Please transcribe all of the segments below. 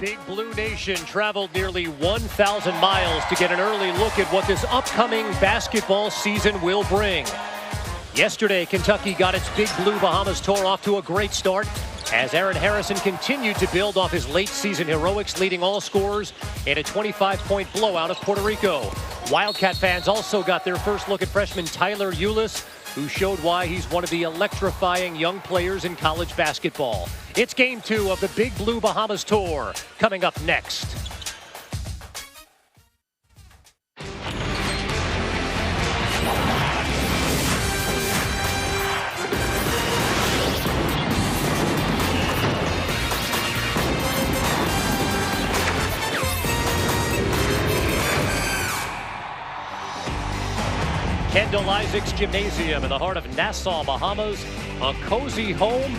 Big Blue Nation traveled nearly 1,000 miles to get an early look at what this upcoming basketball season will bring. Yesterday, Kentucky got its Big Blue Bahamas tour off to a great start as Aaron Harrison continued to build off his late season heroics, leading all scorers in a 25-point blowout of Puerto Rico. Wildcat fans also got their first look at freshman Tyler Ulis, who showed why he's one of the electrifying young players in college basketball. It's game 2 of the Big Blue Bahamas tour, coming up next. Kendall Isaacs Gymnasium in the heart of Nassau, Bahamas. A cozy home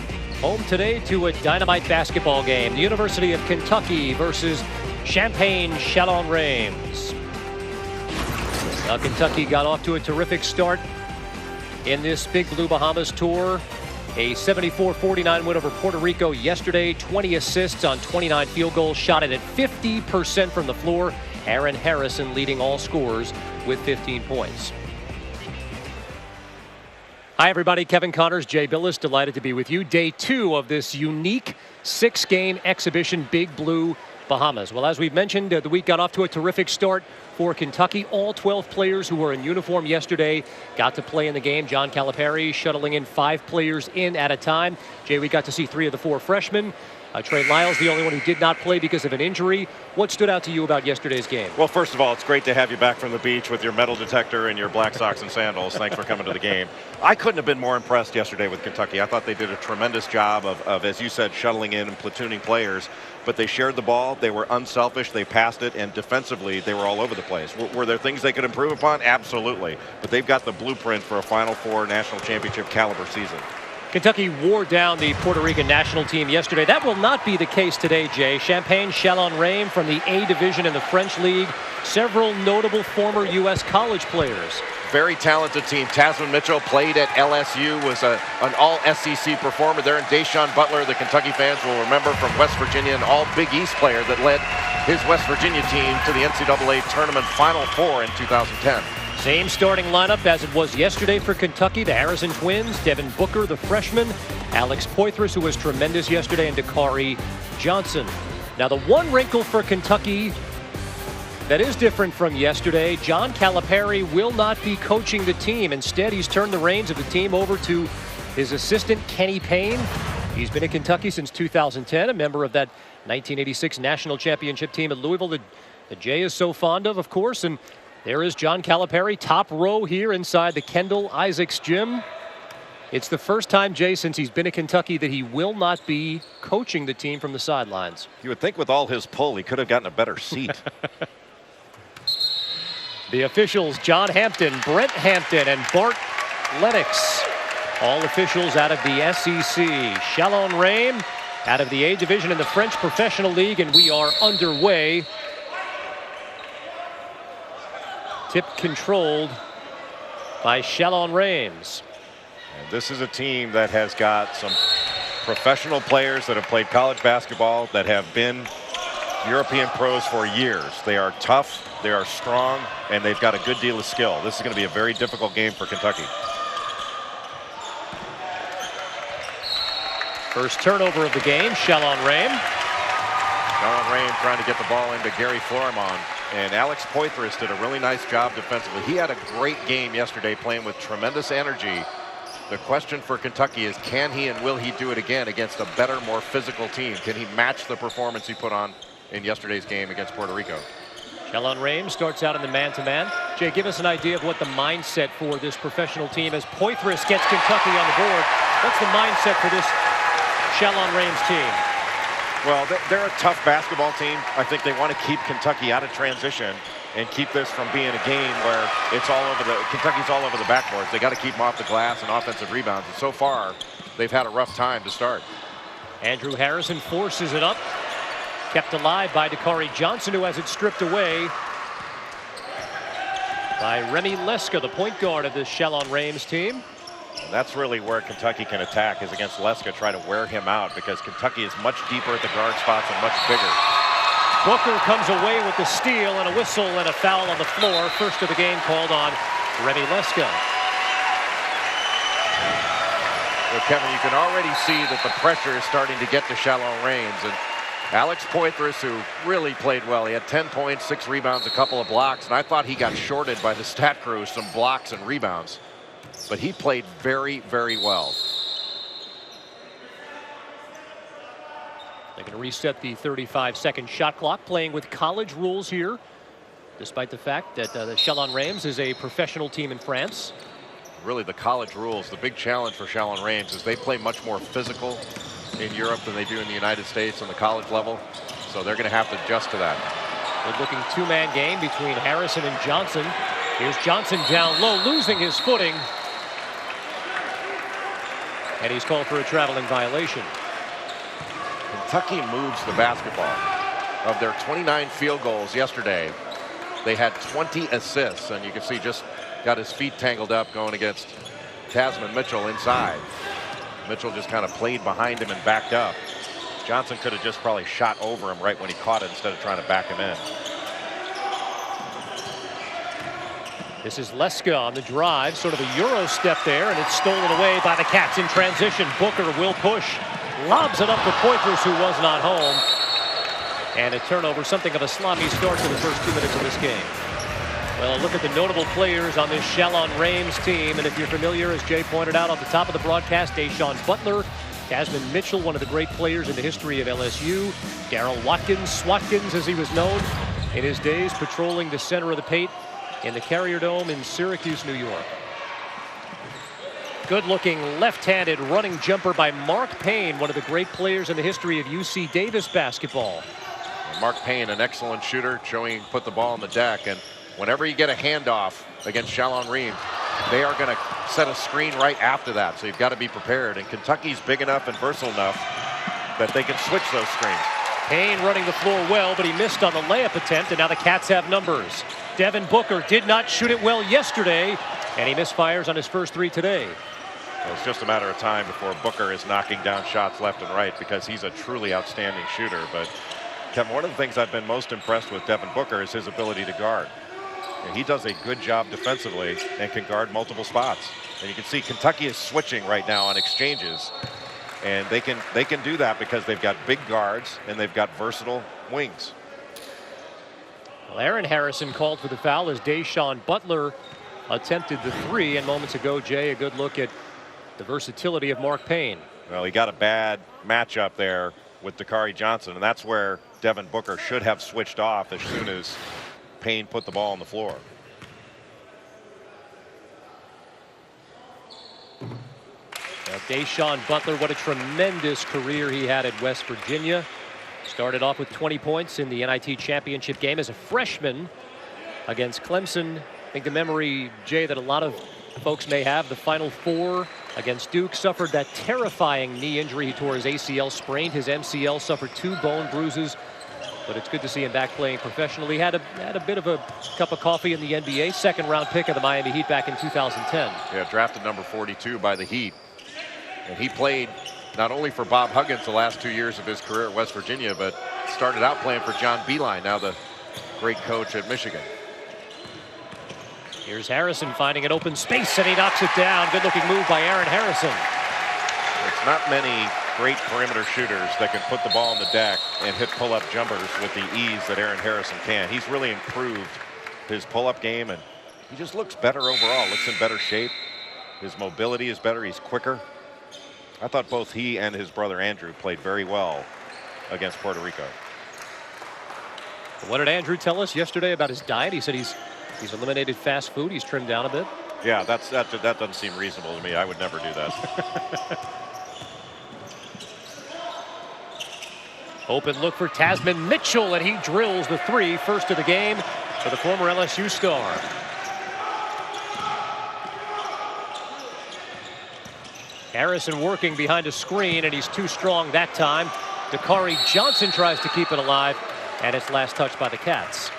today to a dynamite basketball game. The University of Kentucky versus Chalons Reims. Now Kentucky got off to a terrific start in this Big Blue Bahamas tour. A 74-49 win over Puerto Rico yesterday. 20 assists on 29 field goals. Shot it at 50% from the floor. Aaron Harrison leading all scorers with 15 points. Hi, everybody. Kevin Connors, Jay Billis, delighted to be with you. Day 2 of this unique 6-game exhibition, Big Blue Bahamas. Well, as we've mentioned, the week got off to a terrific start for Kentucky. All 12 players who were in uniform yesterday got to play in the game. John Calipari shuttling in 5 players in at a time. Jay, we got to see 3 of the 4 freshmen. Trey Lyles, the only one who did not play because of an injury. What stood out to you about yesterday's game? Well, first of all, it's great to have you back from the beach with your metal detector and your black socks and sandals. Thanks for coming to the game. I couldn't have been more impressed yesterday with Kentucky. I thought they did a tremendous job of, as you said, shuttling in and platooning players. But they shared the ball. They were unselfish. They passed it. And defensively, they were all over the place. Were there things they could improve upon? Absolutely. But they've got the blueprint for a Final Four national championship caliber season. Kentucky wore down the Puerto Rican national team yesterday. That will not be the case today, Jay. Chalons Reims from the A division in the French League. Several notable former U.S. college players. Very talented team. Tasman Mitchell played at LSU, was an all-SEC performer there. And Deshaun Butler, the Kentucky fans will remember, from West Virginia, an all-Big East player that led his West Virginia team to the NCAA Tournament Final Four in 2010. Same starting lineup as it was yesterday for Kentucky. The Harrison twins, Devin Booker, the freshman, Alex Poitras, who was tremendous yesterday, and Dakari Johnson. Now, the one wrinkle for Kentucky that is different from yesterday, John Calipari will not be coaching the team. Instead, he's turned the reins of the team over to his assistant, Kenny Payne. He's been at Kentucky since 2010, a member of that 1986 national championship team at Louisville that Jay is so fond of course. And there is John Calipari, top row here inside the Kendall Isaacs gym. It's the first time, Jay, since he's been at Kentucky that he will not be coaching the team from the sidelines. You would think with all his pull, he could have gotten a better seat. The officials, John Hampton, Brent Hampton, and Bart Lennox. All officials out of the SEC. Chalons Reims out of the A division in the French Professional League, and we are underway. Tip controlled by Chalons Reims. And this is a team that has got some professional players that have played college basketball, that have been European pros for years. They are tough, they are strong, and they've got a good deal of skill. This is going to be a very difficult game for Kentucky. First turnover of the game, Chalons Reims. Chalons Reims trying to get the ball into Gary Florimond. And Alex Poitras did a really nice job defensively. He had a great game yesterday, playing with tremendous energy. The question for Kentucky is, can he and will he do it again against a better, more physical team? Can he match the performance he put on in yesterday's game against Puerto Rico? Chalons Reims starts out in the man-to-man. Jay, give us an idea of what the mindset for this professional team as Poitras gets Kentucky on the board. What's the mindset for this Chalons Reims team? Well, they're a tough basketball team. I think they want to keep Kentucky out of transition and keep this from being a game where it's all over Kentucky's all over the backboards. They got to keep them off the glass and offensive rebounds. And so far, they've had a rough time to start. Andrew Harrison forces it up. Kept alive by Dakari Johnson, who has it stripped away by Remy Leska, the point guard of this Chalons Reims team. And that's really where Kentucky can attack, is against Leska, try to wear him out, because Kentucky is much deeper at the guard spots and much bigger. Booker comes away with the steal and a whistle and a foul on the floor. First of the game called on Remy Leska. Well, Kevin, you can already see that the pressure is starting to get to Chalons Reims. And Alex Poitras, who really played well. He had 10 points, 6 rebounds, a couple of blocks. And I thought he got shorted by the stat crew, some blocks and rebounds. But he played very, very well. They're going to reset the 35-second shot clock, playing with college rules here, despite the fact that the Chalons Reims is a professional team in France. Really, the college rules, the big challenge for Chalons Reims is they play much more physical in Europe than they do in the United States on the college level. So they're going to have to adjust to that. Good-looking two-man game between Harrison and Johnson. Here's Johnson down low, losing his footing. And he's called for a traveling violation. Kentucky moves the basketball. Of their 29 field goals yesterday, they had 20 assists, and you can see just got his feet tangled up going against Tasman Mitchell inside. Mitchell just kind of played behind him and backed up. Johnson could have just probably shot over him right when he caught it instead of trying to back him in. This is Leska on the drive, sort of a Euro step there, and it's stolen away by the Cats in transition. Booker will push, lobs it up for Poitras, who was not home. And a turnover, something of a sloppy start to the first 2 minutes of this game. Well, look at the notable players on this Chalons Reims team. And if you're familiar, as Jay pointed out on the top of the broadcast, Deshaun Butler, Tasman Mitchell, one of the great players in the history of LSU. Darrell Watkins, Swatkins as he was known in his days, patrolling the center of the paint in the Carrier Dome in Syracuse, New York. Good-looking left-handed running jumper by Mark Payne, one of the great players in the history of UC Davis basketball. Mark Payne, an excellent shooter, showing he can put the ball on the deck. And whenever you get a handoff against Chalons Reims, they are going to set a screen right after that. So you've got to be prepared. And Kentucky's big enough and versatile enough that they can switch those screens. Payne running the floor well, but he missed on the layup attempt, and now the Cats have numbers. Devin Booker did not shoot it well yesterday, and he misfires on his first three today. Well, it's just a matter of time before Booker is knocking down shots left and right, because he's a truly outstanding shooter. But Kevin, one of the things I've been most impressed with Devin Booker is his ability to guard. And he does a good job defensively and can guard multiple spots. And you can see Kentucky is switching right now on exchanges. And they can do that because they've got big guards and they've got versatile wings. Well, Aaron Harrison called for the foul as Deshaun Butler attempted the three. And moments ago, Jay, a good look at the versatility of Mark Payne. Well, he got a bad matchup there with Dakari Johnson, and that's where Devin Booker should have switched off as soon as Payne put the ball on the floor. Now, Deshaun Butler, what a tremendous career he had at West Virginia. Started off with 20 points in the NIT championship game as a freshman against Clemson. I think the memory, Jay, that a lot of folks may have, the Final Four against Duke, suffered that terrifying knee injury. He tore his ACL, sprained his MCL, suffered 2 bone bruises. But it's good to see him back playing professionally. Had a bit of a cup of coffee in the NBA, second-round pick of the Miami Heat back in 2010. Yeah, drafted number 42 by the Heat. And he played not only for Bob Huggins the last 2 years of his career at West Virginia, but started out playing for John Beilein, now the great coach at Michigan. Here's Harrison finding an open space, and he knocks it down. Good-looking move by Aaron Harrison. It's not many great perimeter shooters that can put the ball on the deck and hit pull-up jumpers with the ease that Aaron Harrison can. He's really improved his pull-up game, and he just looks better overall, looks in better shape. His mobility is better, he's quicker. I thought both he and his brother Andrew played very well against Puerto Rico. What did Andrew tell us yesterday about his diet? He said he's eliminated fast food, he's trimmed down a bit. Yeah, that doesn't seem reasonable to me. I would never do that. Open look for Tasman Mitchell, and he drills the three, first of the game for the former LSU star. Harrison working behind a screen, and he's too strong that time. Dakari Johnson tries to keep it alive, and it's last touched by the Cats.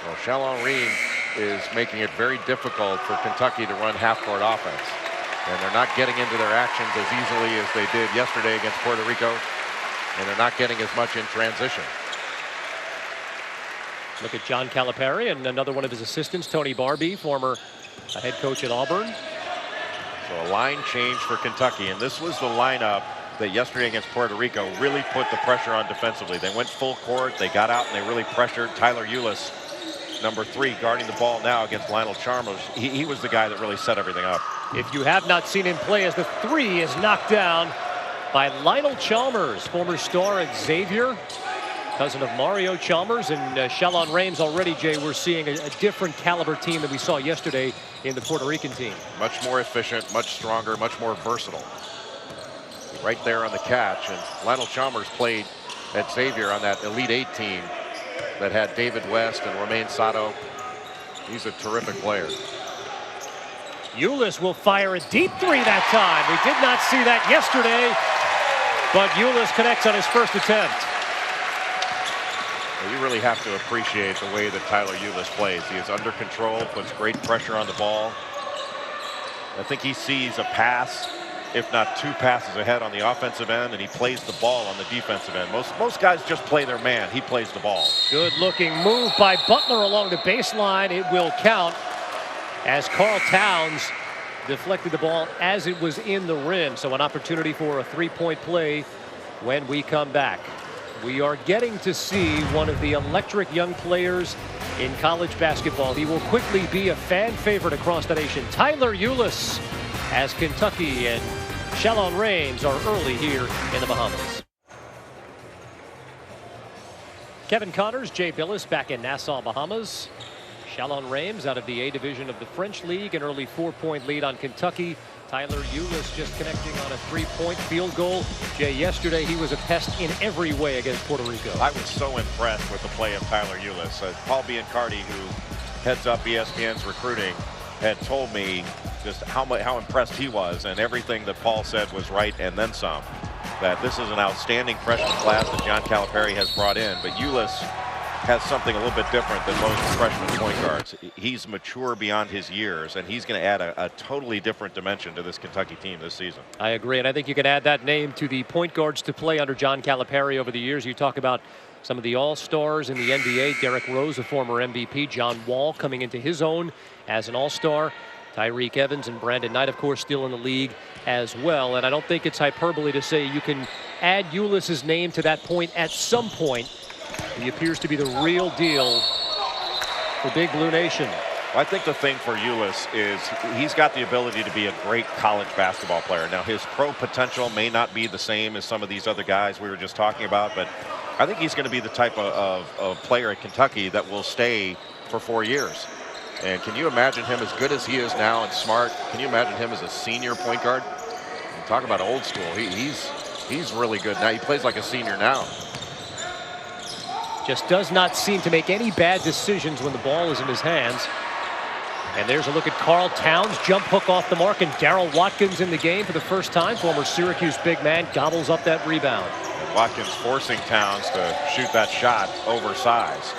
Well, Chalons Reims is making it very difficult for Kentucky to run half-court offense. And they're not getting into their actions as easily as they did yesterday against Puerto Rico. And they're not getting as much in transition. Look at John Calipari and another one of his assistants, Tony Barbee, former head coach at Auburn. So a line change for Kentucky, and this was the lineup that yesterday against Puerto Rico really put the pressure on defensively. They went full court, they got out, and they really pressured. Tyler Ulis, number 3, guarding the ball now against Lionel Chalmers. He was the guy that really set everything up. If you have not seen him play, as the 3 is knocked down by Lionel Chalmers, former star at Xavier, cousin of Mario Chalmers. And Chalons Reims already, Jay, we're seeing a different caliber team than we saw yesterday in the Puerto Rican team. Much more efficient, much stronger, much more versatile. Right there on the catch. And Lionel Chalmers played at Xavier on that Elite 8 team that had David West and Romain Sato. He's a terrific player. Ulis will fire a deep 3 that time. We did not see that yesterday, but Ulis connects on his first attempt. Well, you really have to appreciate the way that Tyler Ulis plays. He is under control, puts great pressure on the ball. I think he sees a pass, if not 2 passes ahead on the offensive end, and he plays the ball on the defensive end. Most guys just play their man. He plays the ball. Good looking move by Butler along the baseline. It will count as Karl Towns deflected the ball as it was in the rim. So an opportunity for a 3-point play when we come back. We are getting to see one of the electric young players in college basketball. He will quickly be a fan favorite across the nation. Tyler Ulis, as Kentucky and Chalons Reims are early here in the Bahamas. Kevin Connors, Jay Billis back in Nassau, Bahamas. Chalons Reims out of the A division of the French League, an early 4-point lead on Kentucky. Tyler Ulis just connecting on a 3-point field goal. Jay, yesterday he was a pest in every way against Puerto Rico. I was so impressed with the play of Tyler Ulis. Paul Biancardi, who heads up ESPN's recruiting, had told me just how impressed he was, and everything that Paul said was right and then some. That this is an outstanding freshman class that John Calipari has brought in, but Ulis has something a little bit different than most freshman point guards. He's mature beyond his years, and he's going to add a totally different dimension to this Kentucky team this season. I agree, and I think you can add that name to the point guards to play under John Calipari over the years. You talk about some of the all-stars in the NBA. Derrick Rose, a former MVP. John Wall coming into his own as an all-star. Tyreek Evans and Brandon Knight, of course, still in the league as well. And I don't think it's hyperbole to say you can add Ulis's name to that point at some point. He appears to be the real deal for Big Blue Nation. I think the thing for Ulis is he's got the ability to be a great college basketball player. Now, his pro potential may not be the same as some of these other guys we were just talking about, but I think he's going to be the type of player at Kentucky that will stay for 4 years. And can you imagine him as good as he is now and smart? Can you imagine him as a senior point guard? Talk about old school. He's really good now. He plays like a senior now. Just does not seem to make any bad decisions when the ball is in his hands. And there's a look at Karl Towns, jump hook off the mark, and Darrell Watkins in the game for the first time. Former Syracuse big man gobbles up that rebound. And Watkins forcing Towns to shoot that shot oversized.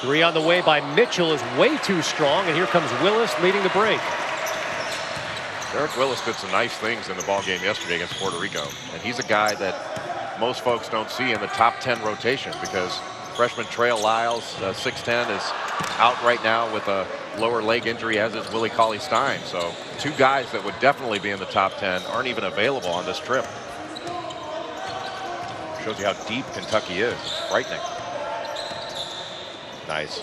3 on the way by Mitchell is way too strong, and here comes Willis leading the break. Derek Willis did some nice things in the ball game yesterday against Puerto Rico, and he's a guy that most folks don't see in the top 10 rotation because freshman Trail Lyles, 6'10", is out right now with a lower leg injury, as is Willie Cauley-Stein. So 2 guys that would definitely be in the top 10 aren't even available on this trip. Shows you how deep Kentucky is. It's frightening. Nice.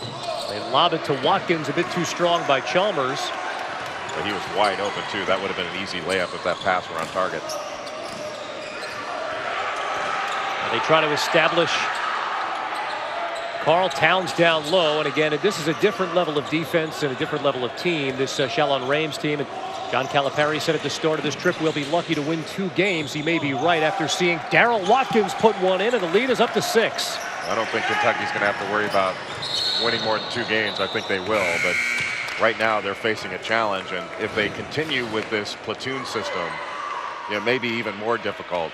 They lob it to Watkins, a bit too strong by Chalmers. But he was wide open too. That would have been an easy layup if that pass were on target. And they try to establish Karl Towns down low. And again, this is a different level of defense and a different level of team, this Chalons Reims team. And John Calipari said at the start of this trip, we'll be lucky to win 2 games. He may be right after seeing Darrell Watkins put one in, and the lead is up to 6. I don't think Kentucky's going to have to worry about winning more than 2 games. I think they will, but right now they're facing a challenge, and if they continue with this platoon system, it may be even more difficult.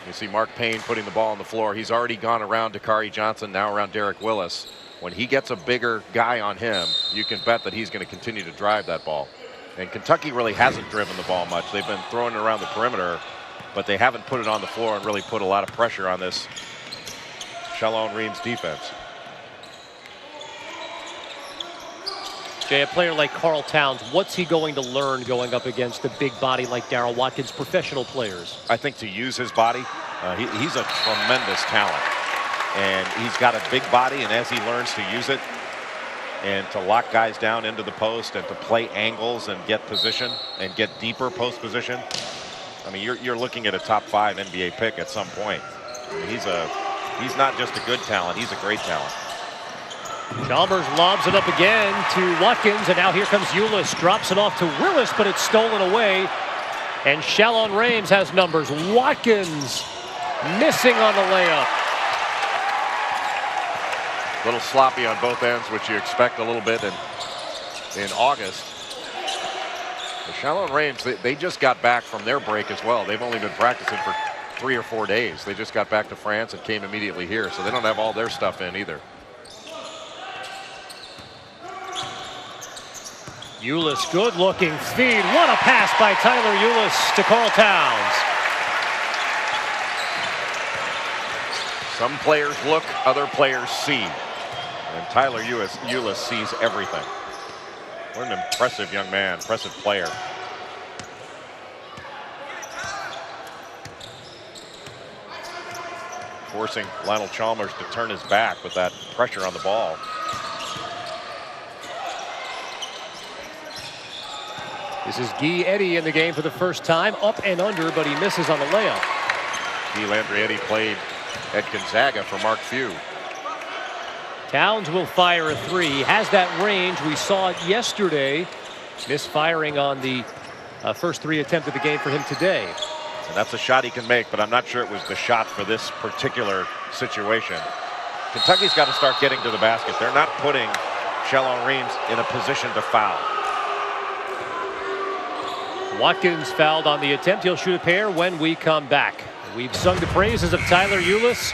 You see Mark Payne putting the ball on the floor. He's already gone around Dakari Johnson, now around Derek Willis. When he gets a bigger guy on him, you can bet that he's going to continue to drive that ball. And Kentucky really hasn't driven the ball much. They've been throwing it around the perimeter, but they haven't put it on the floor and really put a lot of pressure on this Chalons Reims defense. Jay, a player like Carl Towns, what's he going to learn going up against a big body like Darrell Watkins, professional players? I think to use his body. He's a tremendous talent. And he's got a big body, and as he learns to use it and to lock guys down into the post and to play angles and get position and get deeper post position, I mean, you're looking at a top 5 NBA pick at some point. I mean, he's not just a good talent, he's a great talent. Chalmers lobs it up again to Watkins, and now here comes Ulis. Drops it off to Willis, but it's stolen away. And Chalons Reims has numbers. Watkins missing on the layup. A little sloppy on both ends, which you expect a little bit in August. The Chalons Reims, they just got back from their break as well. They've only been practicing for 3 or 4 days. They just got back to France and came immediately here, so they don't have all their stuff in either. Ulis, good looking feed. What a pass by Tyler Ulis to Carl Towns. Some players look, other players see. And Tyler Ulis sees everything. What an impressive young man, impressive player. Forcing Lionel Chalmers to turn his back with that pressure on the ball. This is Guy Eddy in the game for the first time. Up and under, but he misses on the layup. Guy Landry played at Gonzaga for Mark Few. Towns will fire a 3. Has that range. We saw it yesterday. Misfiring on the first 3 attempt of the game for him today. And that's a shot he can make, but I'm not sure it was the shot for this particular situation. Kentucky's got to start getting to the basket. They're not putting Chalons Reims in a position to foul. Watkins fouled on the attempt. He'll shoot a pair when we come back. We've sung the praises of Tyler Ulis.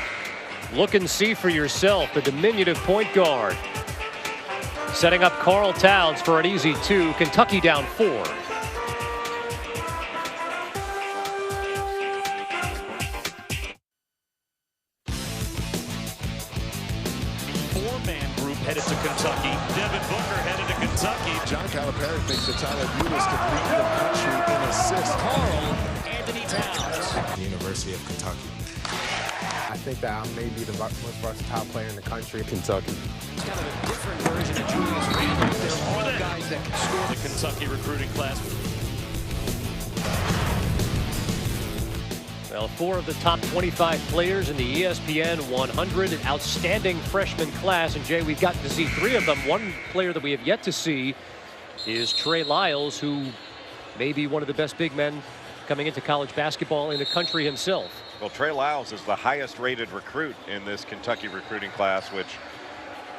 Look and see for yourself, the diminutive point guard. Setting up Carl Towns for an easy 2. Kentucky down 4. Four-man group headed to Kentucky. Devin Booker headed to Kentucky. John Calipari thinks that Tyler Ulis could lead the country in assists. Carl Anthony Towns. The University of Kentucky. I think that I may be the most versatile player in the country. Kentucky. It's kind of a different version of Julius Randle. There are guys that can score. The Kentucky recruiting class. Well, 4 of the top 25 players in the ESPN 100. Outstanding freshman class. And Jay, we've gotten to see 3 of them. One player that we have yet to see is Trey Lyles, who may be one of the best big men coming into college basketball in the country himself. Well, Trey Lyles is the highest rated recruit in this Kentucky recruiting class, which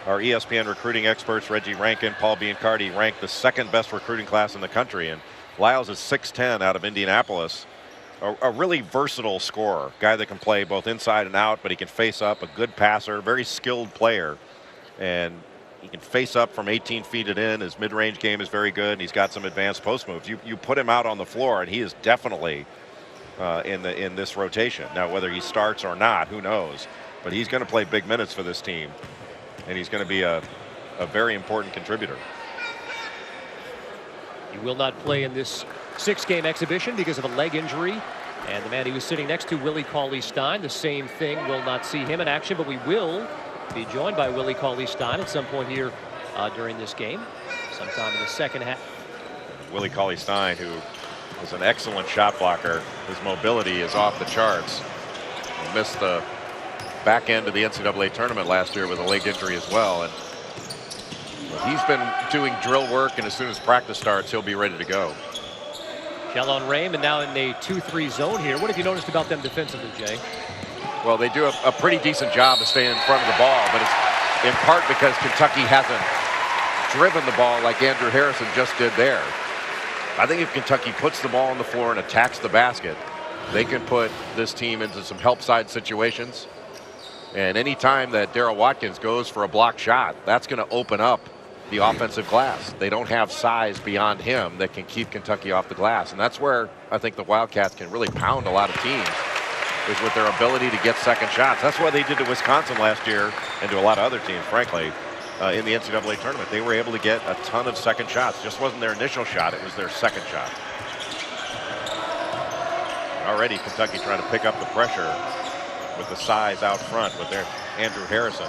our ESPN recruiting experts, Reggie Rankin, Paul Biancardi, ranked the 2nd best recruiting class in the country. And Lyles is 6'10" out of Indianapolis. A really versatile scorer, guy that can play both inside and out, but he can face up, a good passer, very skilled player. And he can face up from 18 feet and in. His mid-range game is very good, and he's got some advanced post moves. You put him out on the floor, and he is definitely in this rotation. Now, whether he starts or not, who knows? But he's going to play big minutes for this team, and he's going to be a very important contributor. He will not play in this 6-game exhibition because of a leg injury. And the man he was sitting next to, Willie Cauley-Stein, the same thing. Will not see him in action, but we will be joined by Willie Cauley-Stein at some point here during this game, sometime in the second half. Willie Cauley-Stein, who is an excellent shot blocker. His mobility is off the charts. He missed the back end of the NCAA tournament last year with a leg injury as well. And he's been doing drill work, and as soon as practice starts, he'll be ready to go. Chalons Reims, and now in a 2-3 zone here. What have you noticed about them defensively, Jay? Well, they do a pretty decent job of staying in front of the ball, but it's in part because Kentucky hasn't driven the ball like Andrew Harrison just did there. I think if Kentucky puts the ball on the floor and attacks the basket, they can put this team into some help side situations. And any time that Darrell Watkins goes for a block shot, that's going to open up the offensive glass. They don't have size beyond him that can keep Kentucky off the glass. And that's where I think the Wildcats can really pound a lot of teams, is with their ability to get second shots. That's what they did to Wisconsin last year and to a lot of other teams, frankly. in the NCAA tournament. They were able to get a ton of second shots. Just wasn't their initial shot, it was their second shot. Already Kentucky trying to pick up the pressure with the size out front with their Andrew Harrison.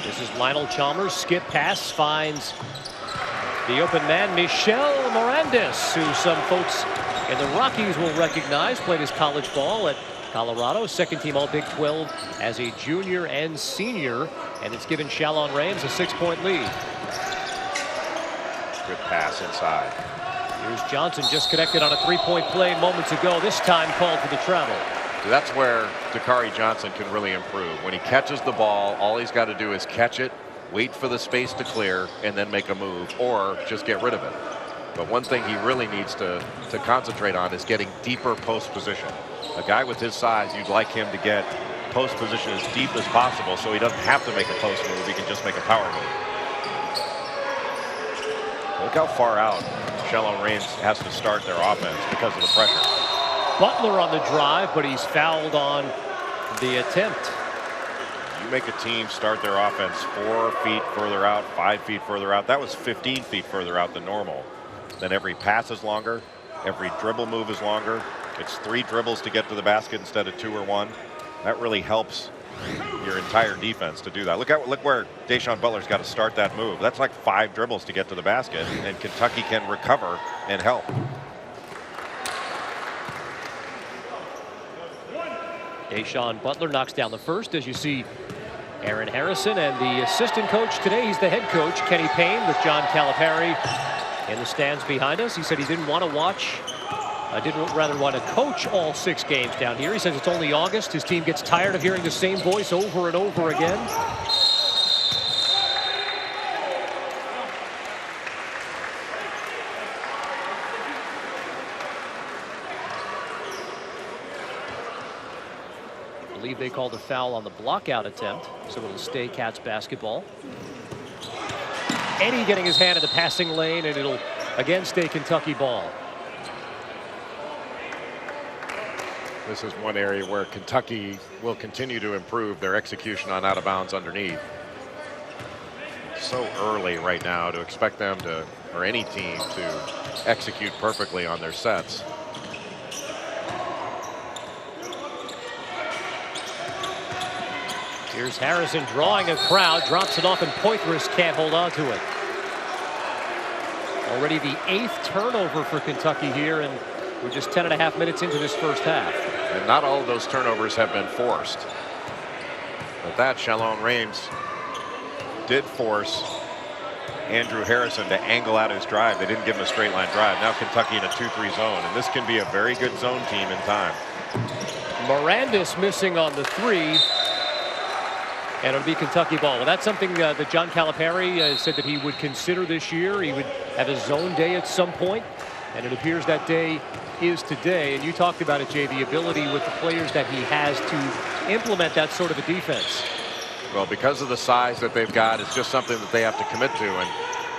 This is Lionel Chalmers. Skip pass finds the open man, Michel Morandis, who some folks in the Rockies will recognize. Played his college ball at Colorado, second team All Big 12 as a junior and senior, and it's given Chalons Reims a 6-point lead. Good pass inside. Here's Johnson, just connected on a 3-point play moments ago, this time called for the travel. That's where Dakari Johnson can really improve. When he catches the ball, all he's got to do is catch it, wait for the space to clear, and then make a move, or just get rid of it. But one thing he really needs to concentrate on is getting deeper post position. A guy with his size, you'd like him to get post position as deep as possible so he doesn't have to make a post move, he can just make a power move. Look how far out Chalons Reims has to start their offense because of the pressure. Butler on the drive, but he's fouled on the attempt. You make a team start their offense 4 feet further out, 5 feet further out. That was 15 feet further out than normal. Then every pass is longer, every dribble move is longer. It's 3 dribbles to get to the basket instead of 2 or 1. That really helps your entire defense to do that. Look where Deshaun Butler's got to start that move. That's like 5 dribbles to get to the basket, and Kentucky can recover and help. Deshaun Butler knocks down the first, as you see Aaron Harrison and the assistant coach today. He's the head coach, Kenny Payne, with John Calipari in the stands behind us. He said he didn't want to watch. Rather want to coach all 6 games down here. He says it's only August. His team gets tired of hearing the same voice over and over again. I believe they called a foul on the blockout attempt, so it'll stay Cats basketball. Eddie getting his hand in the passing lane, and it'll again stay Kentucky ball. This is one area where Kentucky will continue to improve their execution on out of bounds underneath. So early right now to expect them to, or any team, to execute perfectly on their sets. Here's Harrison drawing a crowd, drops it off, and Poitras can't hold on to it. Already the 8th turnover for Kentucky here, and we're just 10.5 minutes into this first half. And not all of those turnovers have been forced. But that Chalons Reims did force Andrew Harrison to angle out his drive. They didn't give him a straight line drive. Now Kentucky in a 2-3 zone, and this can be a very good zone team in time. Morandis missing on the 3. And it'll be Kentucky ball. Well, that's something that John Calipari said that he would consider this year. He would have a zone day at some point, and it appears that day is today. And you talked about it, Jay, the ability with the players that he has to implement that sort of a defense. Well, because of the size that they've got, it's just something that they have to commit to. And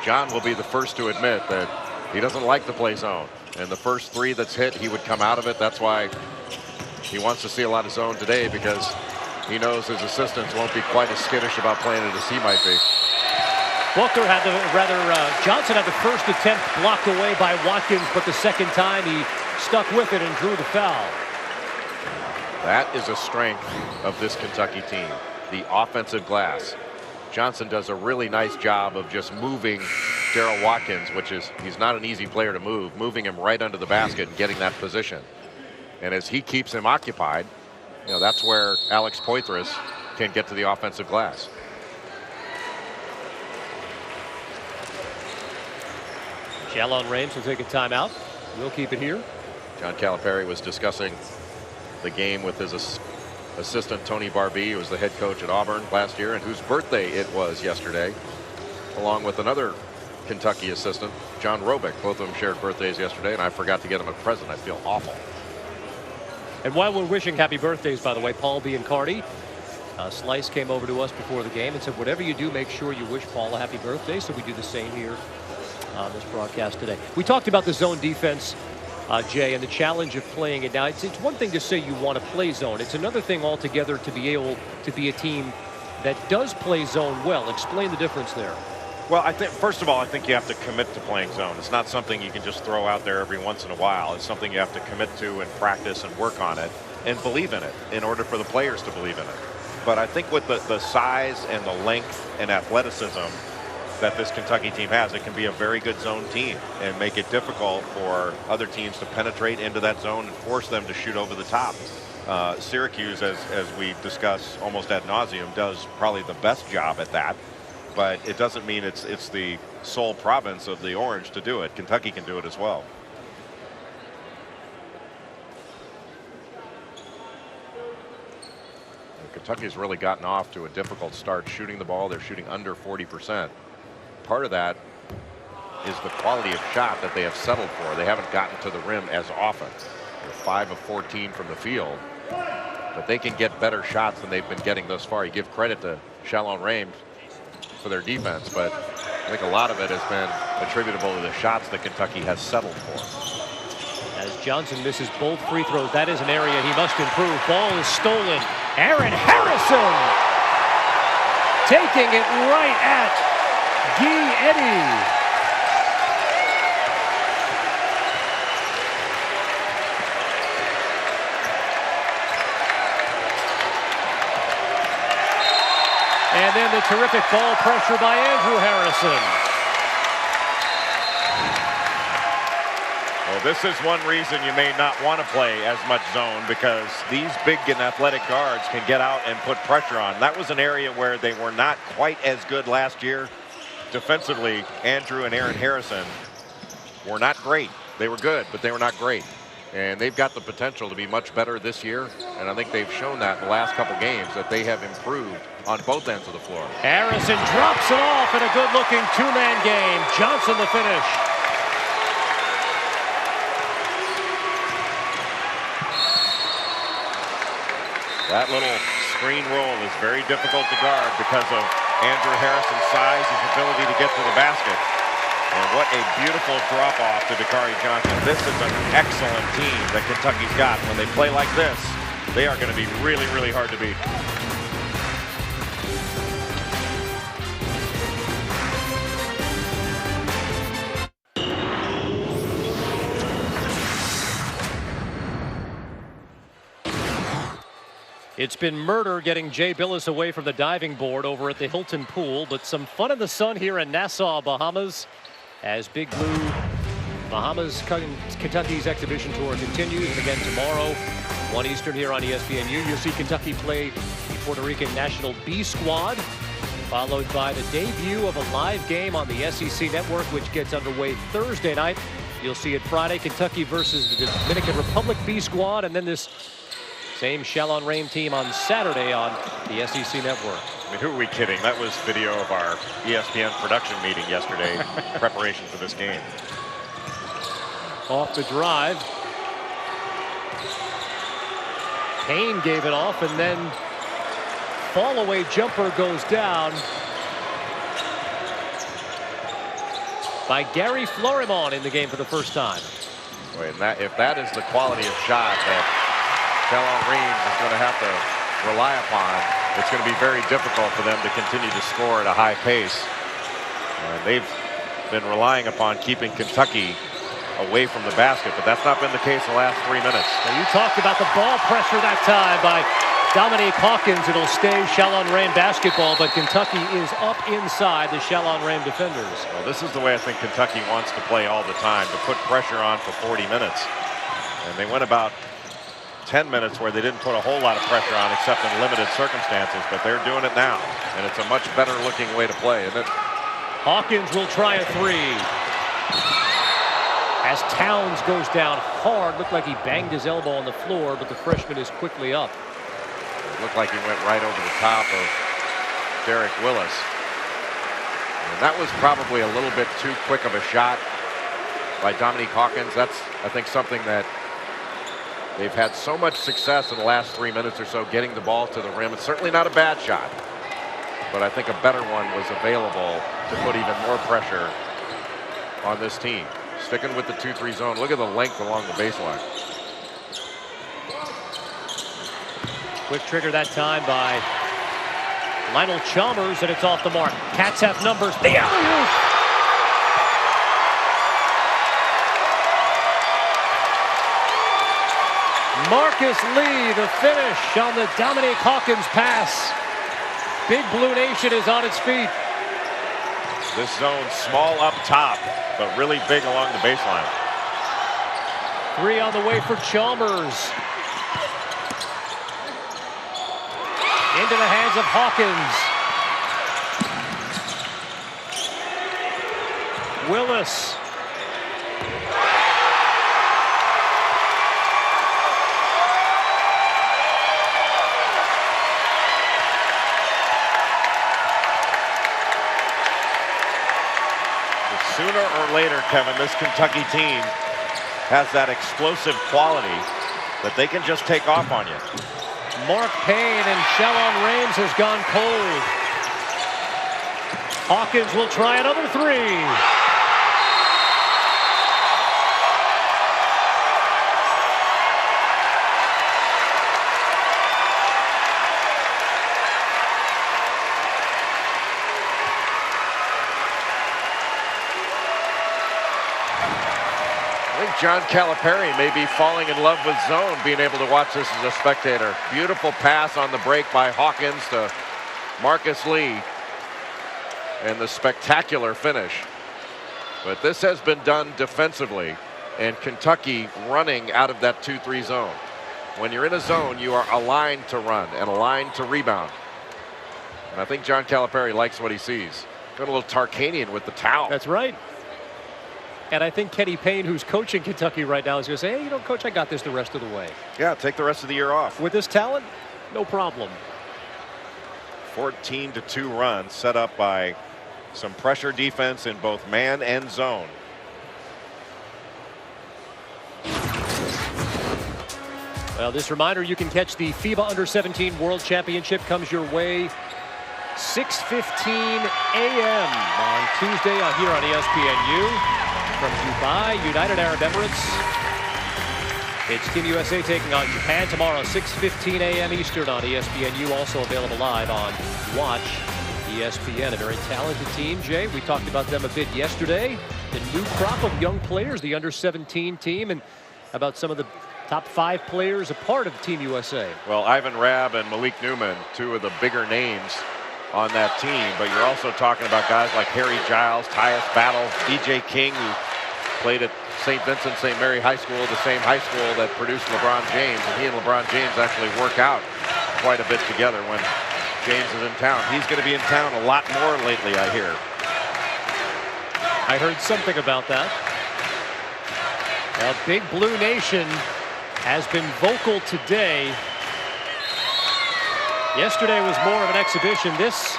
John will be the first to admit that he doesn't like to play zone. And the first 3 that's hit, he would come out of it. That's why he wants to see a lot of zone today, because he knows his assistants won't be quite as skittish about playing it as he might be. Booker had Johnson had the first attempt blocked away by Watkins, but the second time he stuck with it and drew the foul. That is a strength of this Kentucky team, the offensive glass. Johnson does a really nice job of just moving Darryl Watkins, which is, he's not an easy player to move, moving him right under the basket and getting that position. And as he keeps him occupied, you know, that's where Alex Poitras can get to the offensive glass. Chalons Reims will take a timeout. We'll keep it here. John Calipari was discussing the game with his assistant Tony Barbee, who was the head coach at Auburn last year and whose birthday it was yesterday, along with another Kentucky assistant, John Robick. Both of them shared birthdays yesterday, and I forgot to get him a present. I feel awful. And while we're wishing happy birthdays, by the way, Paul Biancardi, Slice came over to us before the game and said, whatever you do, make sure you wish Paul a happy birthday. So we do the same here on this broadcast today. We talked about the zone defense, Jay, and the challenge of playing it. Now, it's one thing to say you want to play zone. It's another thing altogether to be able to be a team that does play zone well. Explain the difference there. Well, I think, first of all, I think you have to commit to playing zone. It's not something you can just throw out there every once in a while. It's something you have to commit to and practice and work on it and believe in it in order for the players to believe in it. But I think with the size and the length and athleticism that this Kentucky team has, it can be a very good zone team and make it difficult for other teams to penetrate into that zone and force them to shoot over the top. Syracuse, as we discuss almost ad nauseum, does probably the best job at that. But it doesn't mean it's the sole province of the Orange to do it. Kentucky can do it as well. And Kentucky's really gotten off to a difficult start shooting the ball. They're shooting under 40%. Part of that is the quality of shot that they have settled for. They haven't gotten to the rim as often. They're 5 of 14 from the field. But they can get better shots than they've been getting thus far. You give credit to Chalons Reims for their defense, but I think a lot of it has been attributable to the shots that Kentucky has settled for. As Johnson misses both free throws, that is an area he must improve. Ball is stolen. Aaron Harrison taking it right at Guy Eddy. And then the terrific ball pressure by Andrew Harrison. Well, this is one reason you may not want to play as much zone, because these big and athletic guards can get out and put pressure on. That was an area where they were not quite as good last year. Defensively, Andrew and Aaron Harrison were not great. They were good, but they were not great. And they've got the potential to be much better this year. And I think they've shown that in the last couple games, that they have improved on both ends of the floor. Harrison drops it off in a good-looking two-man game. Johnson the finish. That little screen roll is very difficult to guard because of Andrew Harrison's size, his ability to get to the basket. And what a beautiful drop-off to Dakari Johnson. This is an excellent team that Kentucky's got. When they play like this, they are going to be really, really hard to beat. It's been murder getting Jay Billis away from the diving board over at the Hilton Pool, but some fun in the sun here in Nassau, Bahamas, as Big Blue Bahamas Kentucky's exhibition tour continues. And again tomorrow, 1 Eastern here on ESPNU, you'll see Kentucky play the Puerto Rican National B Squad, followed by the debut of a live game on the SEC Network, which gets underway Thursday night. You'll see it Friday, Kentucky versus the Dominican Republic B Squad, and then this same Chalons Reims team on Saturday on the SEC Network. I mean, who are we kidding? That was video of our ESPN production meeting yesterday, preparation for this game. Off the drive. Payne gave it off, and then fall away jumper goes down by Gary Florimon in the game for the first time. Boy, and if that is the quality of shot that Chalons Reims is going to have to rely upon, it's going to be very difficult for them to continue to score at a high pace. They've been relying upon keeping Kentucky away from the basket, but that's not been the case the last 3 minutes. Now, you talked about the ball pressure that time by Dominique Hawkins. It'll stay Chalons Reims basketball, but Kentucky is up inside the Chalons Reims defenders. Well, this is the way I think Kentucky wants to play all the time, to put pressure on for 40 minutes. And they went about 10 minutes where they didn't put a whole lot of pressure on except in limited circumstances, but they're doing it now, and it's a much better looking way to play, isn't it? Hawkins will try a three. As Towns goes down hard, looked like he banged his elbow on the floor, but the freshman is quickly up. It looked like he went right over the top of Derek Willis. And that was probably a little bit too quick of a shot by Dominique Hawkins. That's, I think, something that they've had so much success in the last 3 minutes or so getting the ball to the rim. It's certainly not a bad shot, but I think a better one was available to put even more pressure on this team. Sticking with the 2-3 zone. Look at the length along the baseline. Quick trigger that time by Lionel Chalmers, and it's off the mark. Cats have numbers. The alley-oop. Marcus Lee, the finish on the Dominique Hawkins pass. Big Blue Nation is on its feet. This zone small up top, but really big along the baseline. 3 on the way for Chalmers. Into the hands of Hawkins. Willis. Sooner or later, Kevin, this Kentucky team has that explosive quality that they can just take off on you. Mark Payne and Chalons Reims has gone cold. Hawkins will try another 3. I think John Calipari may be falling in love with zone, being able to watch this as a spectator. Beautiful pass on the break by Hawkins to Marcus Lee. And the spectacular finish. But this has been done defensively, and Kentucky running out of that 2-3 zone. When you're in a zone, you are aligned to run and aligned to rebound. And I think John Calipari likes what he sees. Got a little Tarkanian with the towel. That's right. And I think Kenny Payne, who's coaching Kentucky right now, is going to say, hey, you know, Coach, I got this the rest of the way. Yeah, take the rest of the year off. With this talent, no problem. 14-2 run set up by some pressure defense in both man and zone. Well, this reminder, you can catch the FIBA Under-17 World Championship. Comes your way 6:15 a.m. on Tuesday here on ESPNU. From Dubai, United Arab Emirates. It's Team USA taking on Japan tomorrow, 6:15 a.m. Eastern on ESPNU. Also available live on Watch ESPN. A very talented team, Jay. We talked about them a bit yesterday. The new crop of young players, the Under-17 team, and about some of the top 5 players a part of Team USA. Well, Ivan Rabb and Malik Newman, 2 of the bigger names on that team, but you're also talking about guys like Harry Giles, Tyus Battle, DJ King, who played at St. Vincent St. Mary High School, the same high school that produced LeBron James, and he and LeBron James actually work out quite a bit together when James is in town. He's going to be in town a lot more lately, I hear. I heard something about that. Well, Big Blue Nation has been vocal today. Yesterday was more of an exhibition. This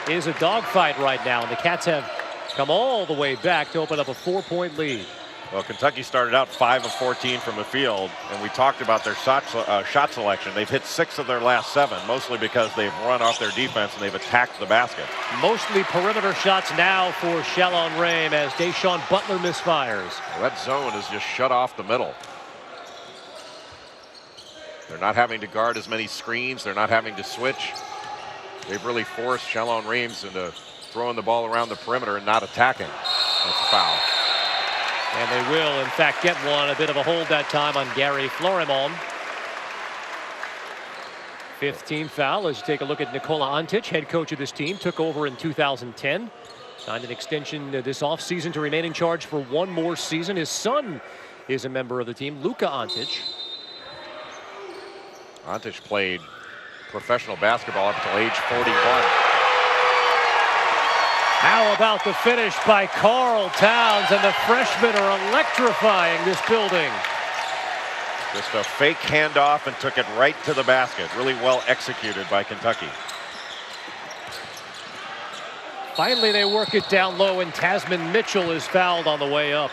is a dogfight right now, and the Cats have come all the way back to open up a 4-point lead. Well, Kentucky started out 5 of 14 from the field, and we talked about their shot selection. They've hit 6 of their last 7, mostly because they've run off their defense and they've attacked the basket. Mostly perimeter shots now for Chalons Reims as Deshaun Butler misfires. Well, that zone is just shut off the middle. They're not having to guard as many screens. They're not having to switch. They've really forced Chalons Reims into throwing the ball around the perimeter and not attacking. That's a foul. And they will, in fact, get one. A bit of a hold that time on Gary Florimond. 15th foul as you take a look at Nikola Antic, head coach of this team. Took over in 2010. Signed an extension this offseason to remain in charge for 1 more season. His son is a member of the team, Luka Antic. Antic played professional basketball up until age 41. How about the finish by Karl Towns, and the freshmen are electrifying this building. Just a fake handoff and took it right to the basket. Really well executed by Kentucky. Finally, they work it down low, and Tasman Mitchell is fouled on the way up.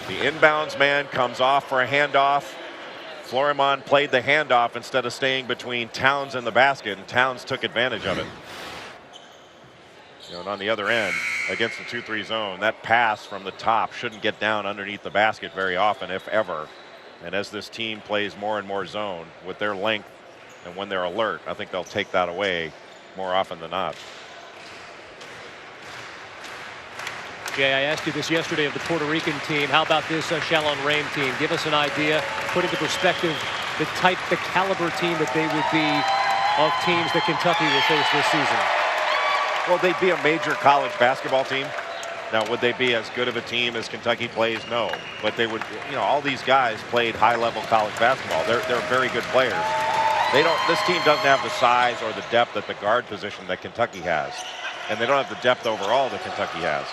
The inbounds man comes off for a handoff. Florimond played the handoff instead of staying between Towns and the basket, and Towns took advantage of it. And on the other end, against the 2-3 zone, that pass from the top shouldn't get down underneath the basket very often, if ever. And as this team plays more and more zone with their length And when they're alert, I think they'll take that away more often than not. Jay, I asked you this yesterday of the Puerto Rican team. How about this Chalons Reims team? Give us an idea, put into perspective the caliber team that they would be of teams that Kentucky will face this season. Well, they'd be a major college basketball team. Now, would they be as good of a team as Kentucky plays? No. But they would, you know, all these guys played high-level college basketball. They're very good players. This team doesn't have the size or the depth at the guard position that Kentucky has. And they don't have the depth overall that Kentucky has.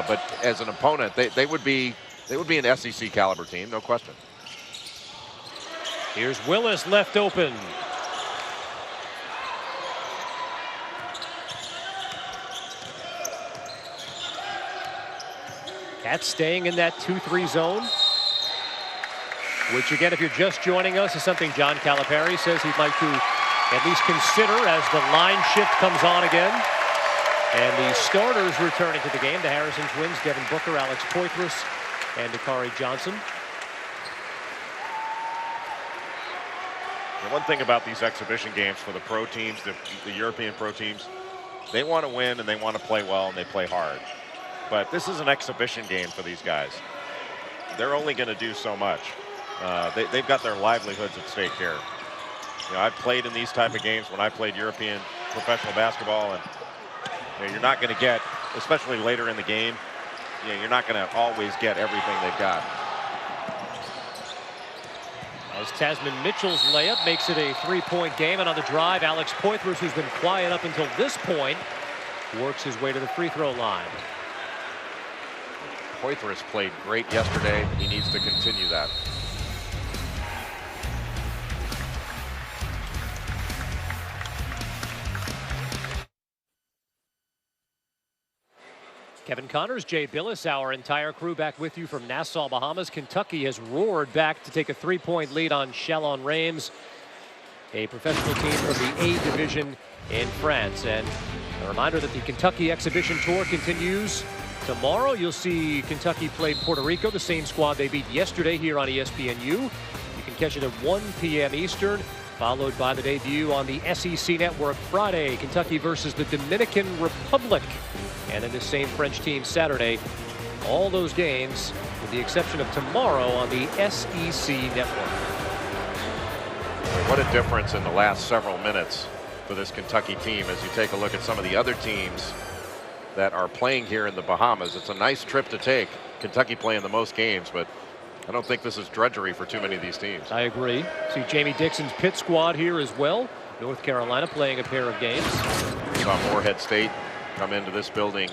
But as an opponent, they would be an SEC caliber team, no question. Here's Willis left open. Cats staying in that 2-3 zone, which again, if you're just joining us, is something John Calipari says he'd like to at least consider as the line shift comes on again. And the starters returning to the game, the Harrison twins, Devin Booker, Alex Poitras, and Dakari Johnson. The one thing about these exhibition games for the pro teams, the European pro teams, they want to win and they want to play well and they play hard. But this is an exhibition game for these guys. They're only going to do so much. They've got their livelihoods at stake here. You know, I've played in these type of games when I played European professional basketball, and you know, you're not going to get, especially later in the game, you know, you're not going to always get everything they've got. As Tasman Mitchell's layup makes it a 3-point game, and on the drive, Alex Poitras, who's been quiet up until this point, works his way to the free throw line. Poitras played great yesterday. He needs to continue that. Kevin Connors, Jay Billis, our entire crew back with you from Nassau, Bahamas. Kentucky has roared back to take a 3-point lead on Chalons Reims, a professional team from the A division in France. And a reminder that the Kentucky exhibition tour continues. Tomorrow you'll see Kentucky play Puerto Rico, the same squad they beat yesterday here on ESPNU. You can catch it at 1 p.m. Eastern, followed by the debut on the SEC Network Friday, Kentucky versus the Dominican Republic. And then the same French team Saturday. All those games, with the exception of tomorrow, on the SEC Network. What a difference in the last several minutes for this Kentucky team as you take a look at some of the other teams that are playing here in the Bahamas. It's a nice trip to take. Kentucky playing the most games, but I don't think this is drudgery for too many of these teams. I agree. See Jamie Dixon's Pitt squad here as well. North Carolina playing a pair of games. Saw Morehead State come into this building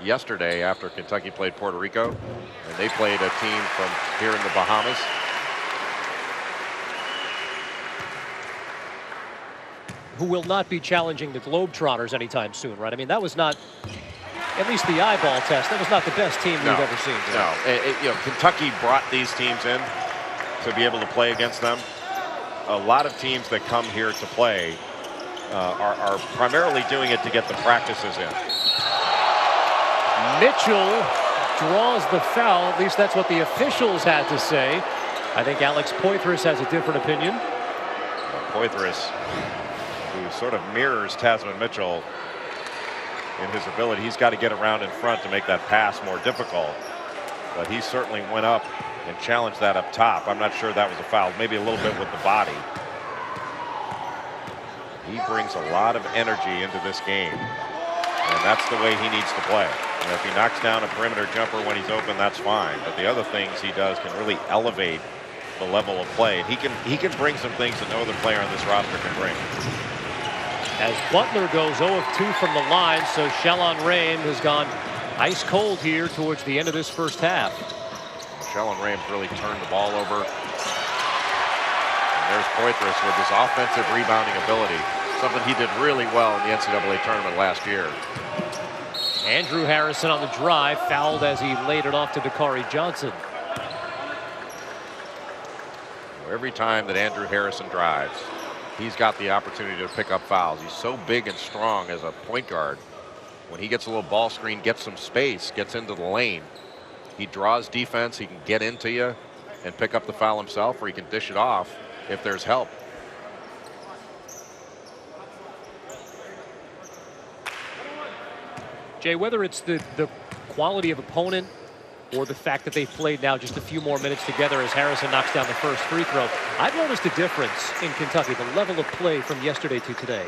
yesterday after Kentucky played Puerto Rico, and they played a team from here in the Bahamas. Who will not be challenging the Globetrotters anytime soon, right? I mean, that was not, at least the eyeball test, that was not the best team we've ever seen. No, you know, Kentucky brought these teams in to be able to play against them. A lot of teams that come here to play are primarily doing it to get the practices in. Mitchell draws the foul, at least that's what the officials had to say. I think Alex Poitras has a different opinion. Poitras, who sort of mirrors Tasman Mitchell in his ability. He's got to get around in front to make that pass more difficult. But he certainly went up and challenged that up top. I'm not sure that was a foul, maybe a little bit with the body. He brings a lot of energy into this game, and that's the way he needs to play. And if he knocks down a perimeter jumper when he's open, that's fine. But the other things he does can really elevate the level of play. He can bring some things that no other player on this roster can bring. As Butler goes 0 of 2 from the line, so Chalons Reims has gone ice cold here towards the end of this first half. Chalons Reims really turned the ball over. And there's Poitras with his offensive rebounding ability, something he did really well in the NCAA tournament last year. Andrew Harrison on the drive, fouled as he laid it off to Dakari Johnson. Every time that Andrew Harrison drives, he's got the opportunity to pick up fouls. He's so big and strong as a point guard. When he gets a little ball screen, gets some space, gets into the lane, he draws defense. He can get into you and pick up the foul himself, or he can dish it off if there's help. Jay, whether it's the quality of opponent or the fact that they've played now just a few more minutes together as Harrison knocks down the first free throw, I've noticed a difference in Kentucky, the level of play from yesterday to today.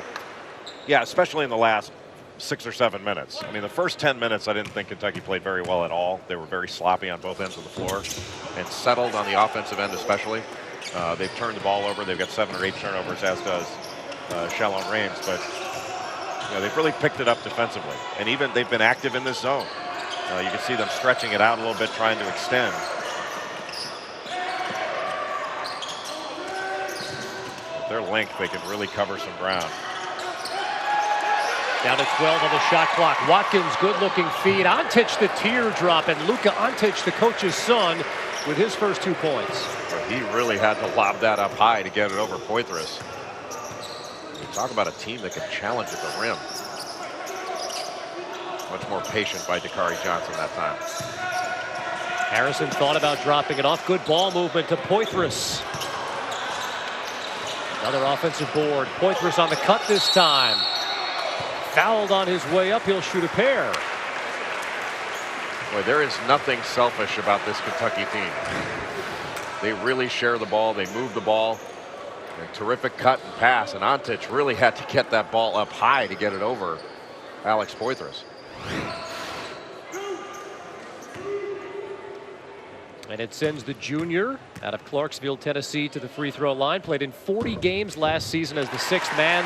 Yeah, especially in the last 6 or 7 minutes. I mean, the first 10 minutes, I didn't think Kentucky played very well at all. They were very sloppy on both ends of the floor and settled on the offensive end especially. They've turned the ball over. They've got 7 or 8 turnovers, as does Chalons Reims. But you know, they've really picked it up defensively. And even they've been active in this zone. You can see them stretching it out a little bit, trying to extend. With their length, they can really cover some ground. Down to 12 on the shot clock. Watkins, good-looking feed. Antich, the teardrop, and Luka Antich, the coach's son, with his first 2 points. But he really had to lob that up high to get it over Poitras. You talk about a team that can challenge at the rim. Much more patient by Dakari Johnson that time. Harrison thought about dropping it off. Good ball movement to Poitras. Another offensive board. Poitras on the cut this time. Fouled on his way up. He'll shoot a pair. Boy, there is nothing selfish about this Kentucky team. They really share the ball. They move the ball. A terrific cut and pass. And Antich really had to get that ball up high to get it over Alex Poitras. And it sends the junior out of Clarksville, Tennessee, to the free throw line. Played in 40 games last season as the 6th man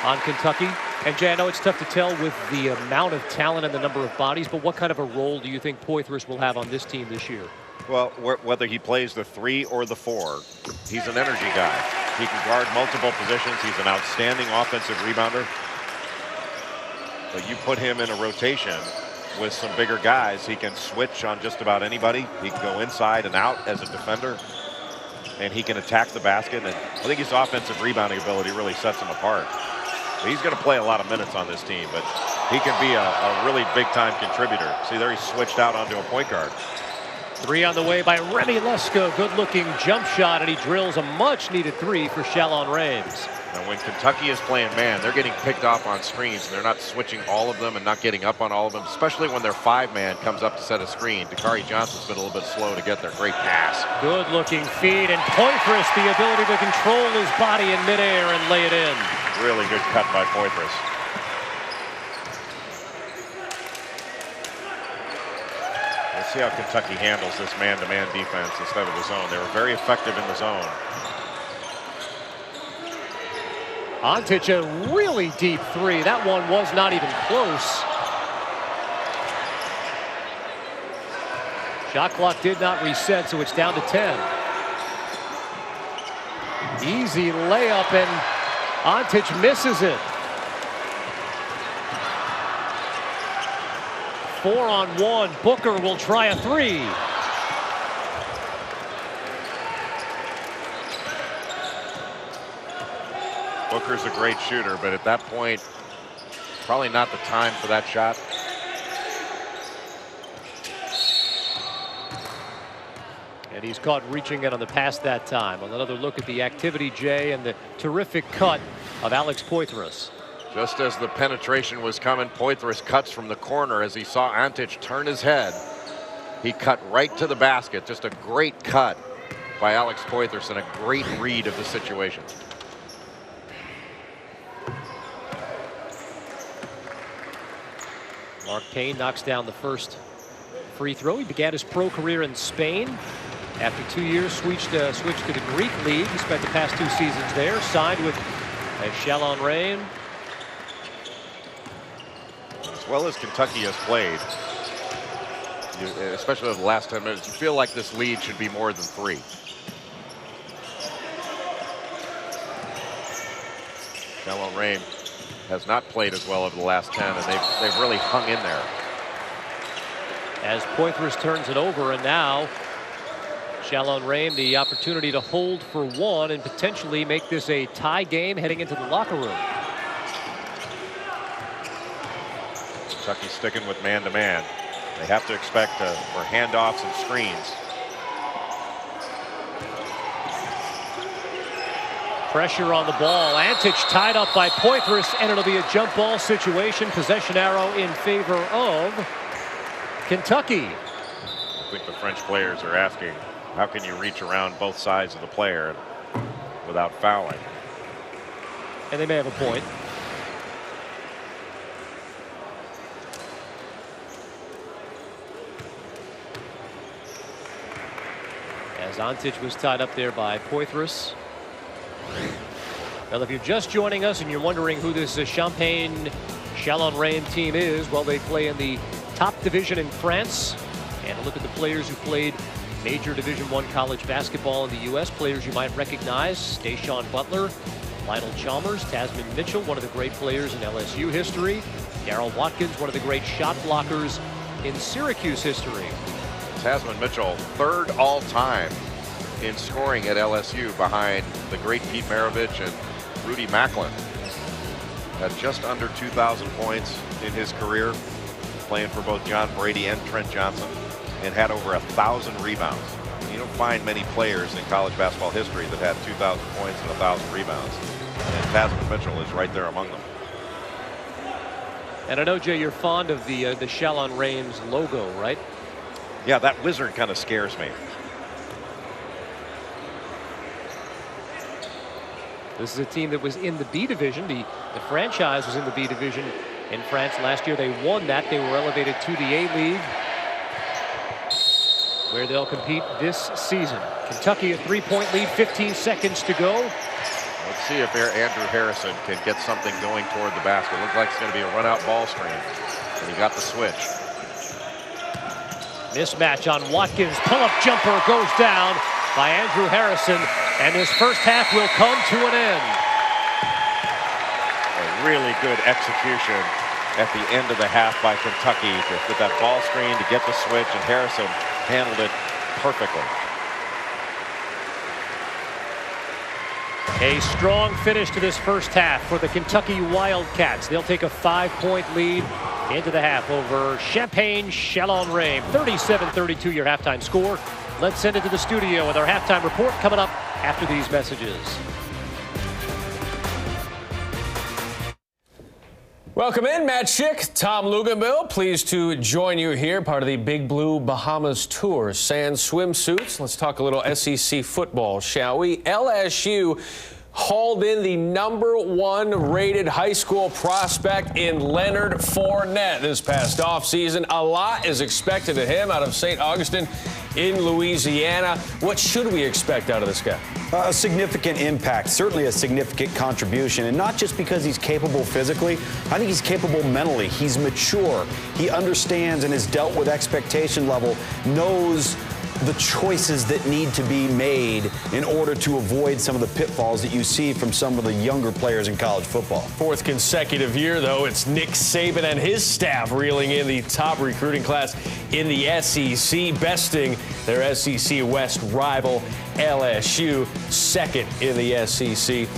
on Kentucky. And Jay, I know it's tough to tell with the amount of talent and the number of bodies, but what kind of a role do you think Poitras will have on this team this year? Well, whether he plays the 3 or the 4, he's an energy guy. He can guard multiple positions. He's an outstanding offensive rebounder. But you put him in a rotation with some bigger guys, he can switch on just about anybody. He can go inside and out as a defender, and he can attack the basket. And I think his offensive rebounding ability really sets him apart. But he's going to play a lot of minutes on this team, but he can be a really big-time contributor. See, there he switched out onto a point guard. 3 on the way by Remy Lesko. Good-looking jump shot, and he drills a much-needed 3 for Chalons Reims. And when Kentucky is playing man, they're getting picked off on screens, and they're not switching all of them and not getting up on all of them, especially when their 5-man comes up to set a screen. Dakari Johnson's been a little bit slow to get there. Great pass. Good-looking feed, and Poitras, the ability to control his body in midair and lay it in. Really good cut by Poitras. Let's see how Kentucky handles this man-to-man defense instead of the zone. They were very effective in the zone. Antich, a really deep 3. That one was not even close. Shot clock did not reset, so it's down to 10. Easy layup, and Antich misses it. 4-on-1. Booker will try a 3. Booker's a great shooter, but at that point, probably not the time for that shot. And he's caught reaching in on the pass that time. Another look at the activity, Jay, and the terrific cut of Alex Poitras. Just as the penetration was coming, Poitras cuts from the corner as he saw Antich turn his head. He cut right to the basket. Just a great cut by Alex Poitras and a great read of the situation. Mark Payne knocks down the first free throw. He began his pro career in Spain. After 2 years, switched to the Greek League. He spent the past 2 seasons there. Signed with Chalons Reims. As well as Kentucky has played, especially over the last 10 minutes, you feel like this lead should be more than 3. Chalons Reims has not played as well over the last 10, and they've really hung in there. As Poitras turns it over, and now Chalons Reims the opportunity to hold for 1 and potentially make this a tie game heading into the locker room. Kentucky sticking with man-to-man. They have to expect for handoffs and screens. Pressure on the ball. Antich tied up by Poitras, and it'll be a jump ball situation. Possession arrow in favor of Kentucky. I think the French players are asking, how can you reach around both sides of the player without fouling? And they may have a point. As Antich was tied up there by Poitras. Well, if you're just joining us and you're wondering who this Champagne Chalons Reims team is, well, they play in the top division in France. And a look at the players who played major Division I college basketball in the U.S. Players you might recognize: Deshaun Butler, Lionel Chalmers, Tasman Mitchell, one of the great players in LSU history. Darrell Watkins, one of the great shot blockers in Syracuse history. Tasman Mitchell, third all-time in scoring at LSU, behind the great Pete Maravich and Rudy Macklin. Had just under 2,000 points in his career, playing for both John Brady and Trent Johnson, and had over 1,000 rebounds. You don't find many players in college basketball history that had 2,000 points and 1,000 rebounds. And Tasman Mitchell is right there among them. And I know, Jay, you're fond of the Chalons Reims logo, right? Yeah, that wizard kind of scares me. This is a team that was in the B division. The franchise was in the B division in France last year. They won that. They were elevated to the A-League, where they'll compete this season. Kentucky a 3-point lead, 15 seconds to go. Let's see if Andrew Harrison can get something going toward the basket. Looks like it's going to be a run-out ball screen, and he got the switch. Mismatch on Watkins. Pull-up jumper goes down by Andrew Harrison, and this first half will come to an end. A really good execution at the end of the half by Kentucky with that ball screen to get the switch, and Harrison handled it perfectly. A strong finish to this first half for the Kentucky Wildcats. They'll take a 5-point lead into the half over Champagne Chalons Reims. 37-32 your halftime score. Let's send it to the studio with our halftime report coming up after these messages. Welcome in, Matt Schick, Tom Luganville. Pleased to join you here, part of the Big Blue Bahamas Tour. Sand swimsuits. Let's talk a little SEC football, shall we? LSU hauled in the #1 rated high school prospect in Leonard Fournette this past offseason. A lot is expected of him out of St. Augustine in Louisiana. What should we expect out of this guy? A significant impact, certainly a significant contribution, and not just because he's capable physically. I think he's capable mentally. He's mature. He understands and has dealt with expectation level, knows the choices that need to be made in order to avoid some of the pitfalls that you see from some of the younger players in college football. Fourth consecutive year, though, it's Nick Saban and his staff reeling in the top recruiting class in the SEC, besting their SEC West rival LSU, second in the SEC,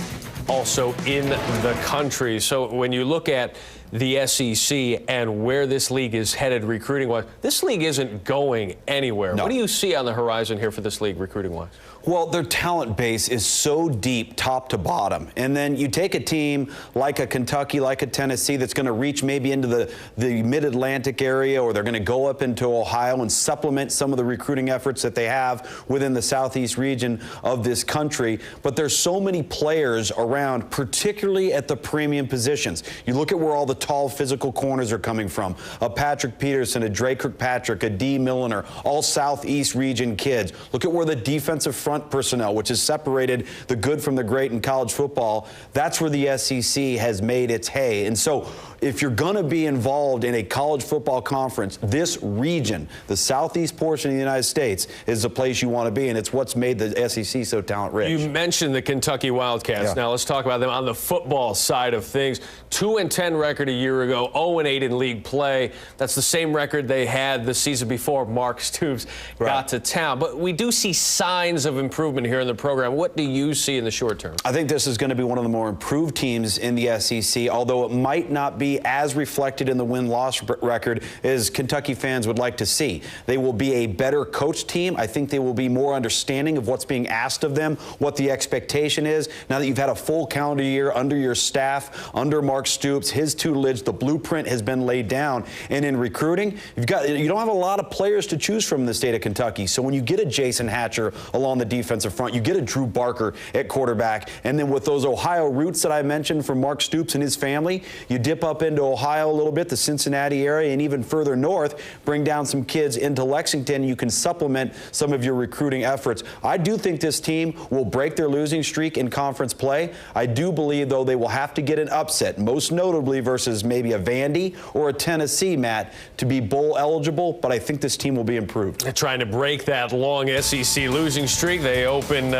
also in the country. So when you look at the SEC and where this league is headed recruiting-wise, this league isn't going anywhere. No. What do you see on the horizon here for this league recruiting-wise? Well, their talent base is so deep, top to bottom. And then you take a team like a Kentucky, like a Tennessee, that's going to reach maybe into the mid-Atlantic area, or they're going to go up into Ohio and supplement some of the recruiting efforts that they have within the southeast region of this country. But there's so many players around, particularly at the premium positions. You look at where all the tall physical corners are coming from. A Patrick Peterson, a Dre Kirkpatrick, a D. Milliner, all southeast region kids. Look at where the defensive front personnel, which has separated the good from the great in college football, that's where the SEC has made its hay. And so if you're going to be involved in a college football conference, this region, the southeast portion of the United States, is the place you want to be, and it's what's made the SEC so talent-rich. You mentioned the Kentucky Wildcats. Yeah. Now let's talk about them on the football side of things. 2-10 record record a year ago, 0-8 in league play. That's the same record they had the season before Mark Stoops got to town. But we do see signs of improvement here in the program. What do you see in the short term? I think this is going to be one of the more improved teams in the SEC, although it might not be as reflected in the win-loss record as Kentucky fans would like to see. They will be a better coached team. I think they will be more understanding of what's being asked of them, what the expectation is. Now that you've had a full calendar year under your staff, under Mark Stoops, his tutelage, the blueprint has been laid down. And in recruiting, you don't have a lot of players to choose from in the state of Kentucky. So when you get a Jason Hatcher along the defensive front, you get a Drew Barker at quarterback, and then with those Ohio roots that I mentioned from Mark Stoops and his family, you dip up into Ohio a little bit, the Cincinnati area, and even further north, bring down some kids into Lexington. You can supplement some of your recruiting efforts. I do think this team will break their losing streak in conference play. I do believe, though, they will have to get an upset, most notably versus maybe a Vandy or a Tennessee, Matt, to be bowl eligible, but I think this team will be improved. They're trying to break that long SEC losing streak. They open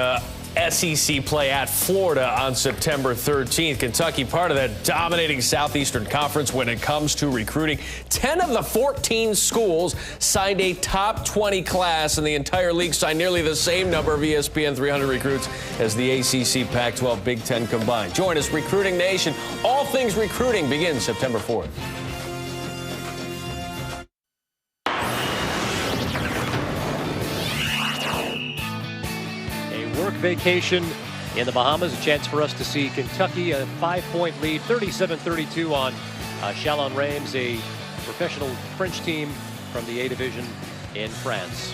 SEC play at Florida on September 13th. Kentucky, part of that dominating Southeastern Conference when it comes to recruiting. 10 of the 14 schools signed a top 20 class, and the entire league signed nearly the same number of ESPN 300 recruits as the ACC, Pac-12, Big Ten combined. Join us, Recruiting Nation. All things recruiting begins September 4th. Vacation in the Bahamas. A chance for us to see Kentucky, a 5-point lead, 37-32 on Chalons Reims, a professional French team from the A division in France.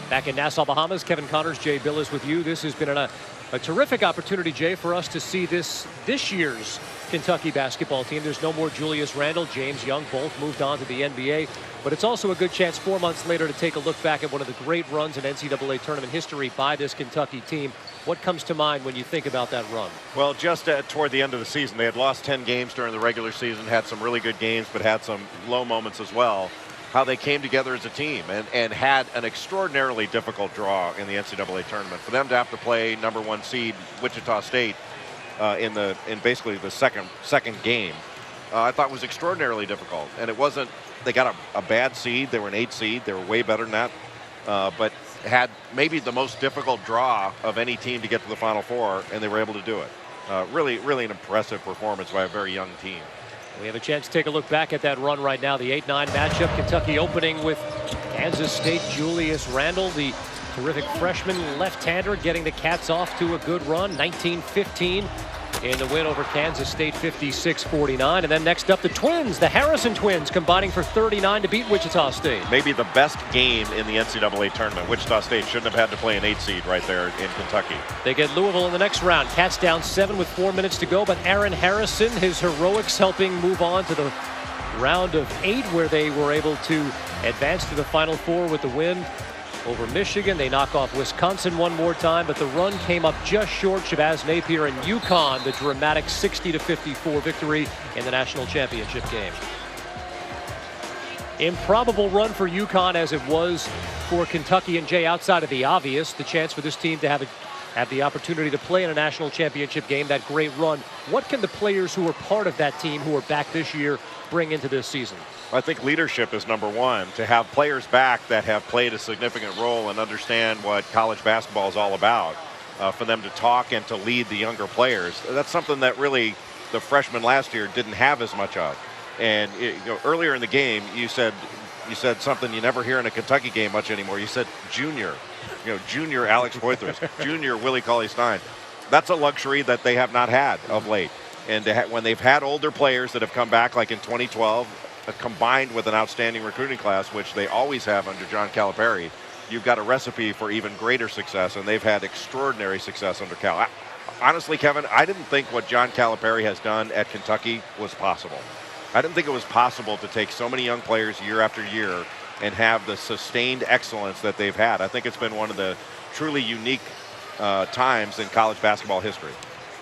Back in Nassau, Bahamas, Kevin Connors, Jay Billis with you. This has been a terrific opportunity, Jay, for us to see this year's Kentucky basketball team. There's no more Julius Randle, James Young, both moved on to the NBA. But it's also a good chance 4 months later to take a look back at one of the great runs in NCAA tournament history by this Kentucky team. What comes to mind when you think about that run? Well, just toward the end of the season, they had lost 10 games during the regular season, had some really good games, but had some low moments as well. How they came together as a team and had an extraordinarily difficult draw in the NCAA tournament. For them to have to play #1 seed Wichita State in basically the second game, I thought was extraordinarily difficult. And it wasn't, they got a bad seed. They were an 8 seed. They were way better than that. But had maybe the most difficult draw of any team to get to the Final Four, and they were able to do it. Really an impressive performance by a very young team. We have a chance to take a look back at that run right now. The 8-9 matchup. Kentucky opening with Kansas State. Julius Randle, the terrific freshman left-hander, getting the Cats off to a good run. 19-15 in the win over Kansas State, 56-49. And then next up, the Twins, the Harrison Twins, combining for 39 to beat Wichita State. Maybe the best game in the NCAA tournament. Wichita State shouldn't have had to play an 8 seed right there in Kentucky. They get Louisville in the next round. Cats down 7 with 4 minutes to go, but Aaron Harrison, his heroics helping move on to the round of 8, where they were able to advance to the Final Four with the win over Michigan. They knock off Wisconsin one more time, but the run came up just short. Shabazz Napier and UConn, the dramatic 60-54 victory in the national championship game. Improbable run for UConn as it was for Kentucky, and Jay, outside of the obvious, the chance for this team to have the opportunity to play in a national championship game, that great run. What can the players who were part of that team, who are back this year, bring into this season? I think leadership is #1. To have players back that have played a significant role and understand what college basketball is all about, for them to talk and to lead the younger players, that's something that really the freshmen last year didn't have as much of. And earlier in the game, you said something you never hear in a Kentucky game much anymore. You said junior, junior Alex Poythress, junior Willie Cauley-Stein. That's a luxury that they have not had of late. And when they've had older players that have come back, like in 2012, combined with an outstanding recruiting class, which they always have under John Calipari, you've got a recipe for even greater success, and they've had extraordinary success under Cal. Honestly, Kevin, I didn't think what John Calipari has done at Kentucky was possible. I didn't think it was possible to take so many young players year after year and have the sustained excellence that they've had. I think it's been one of the truly unique times in college basketball history.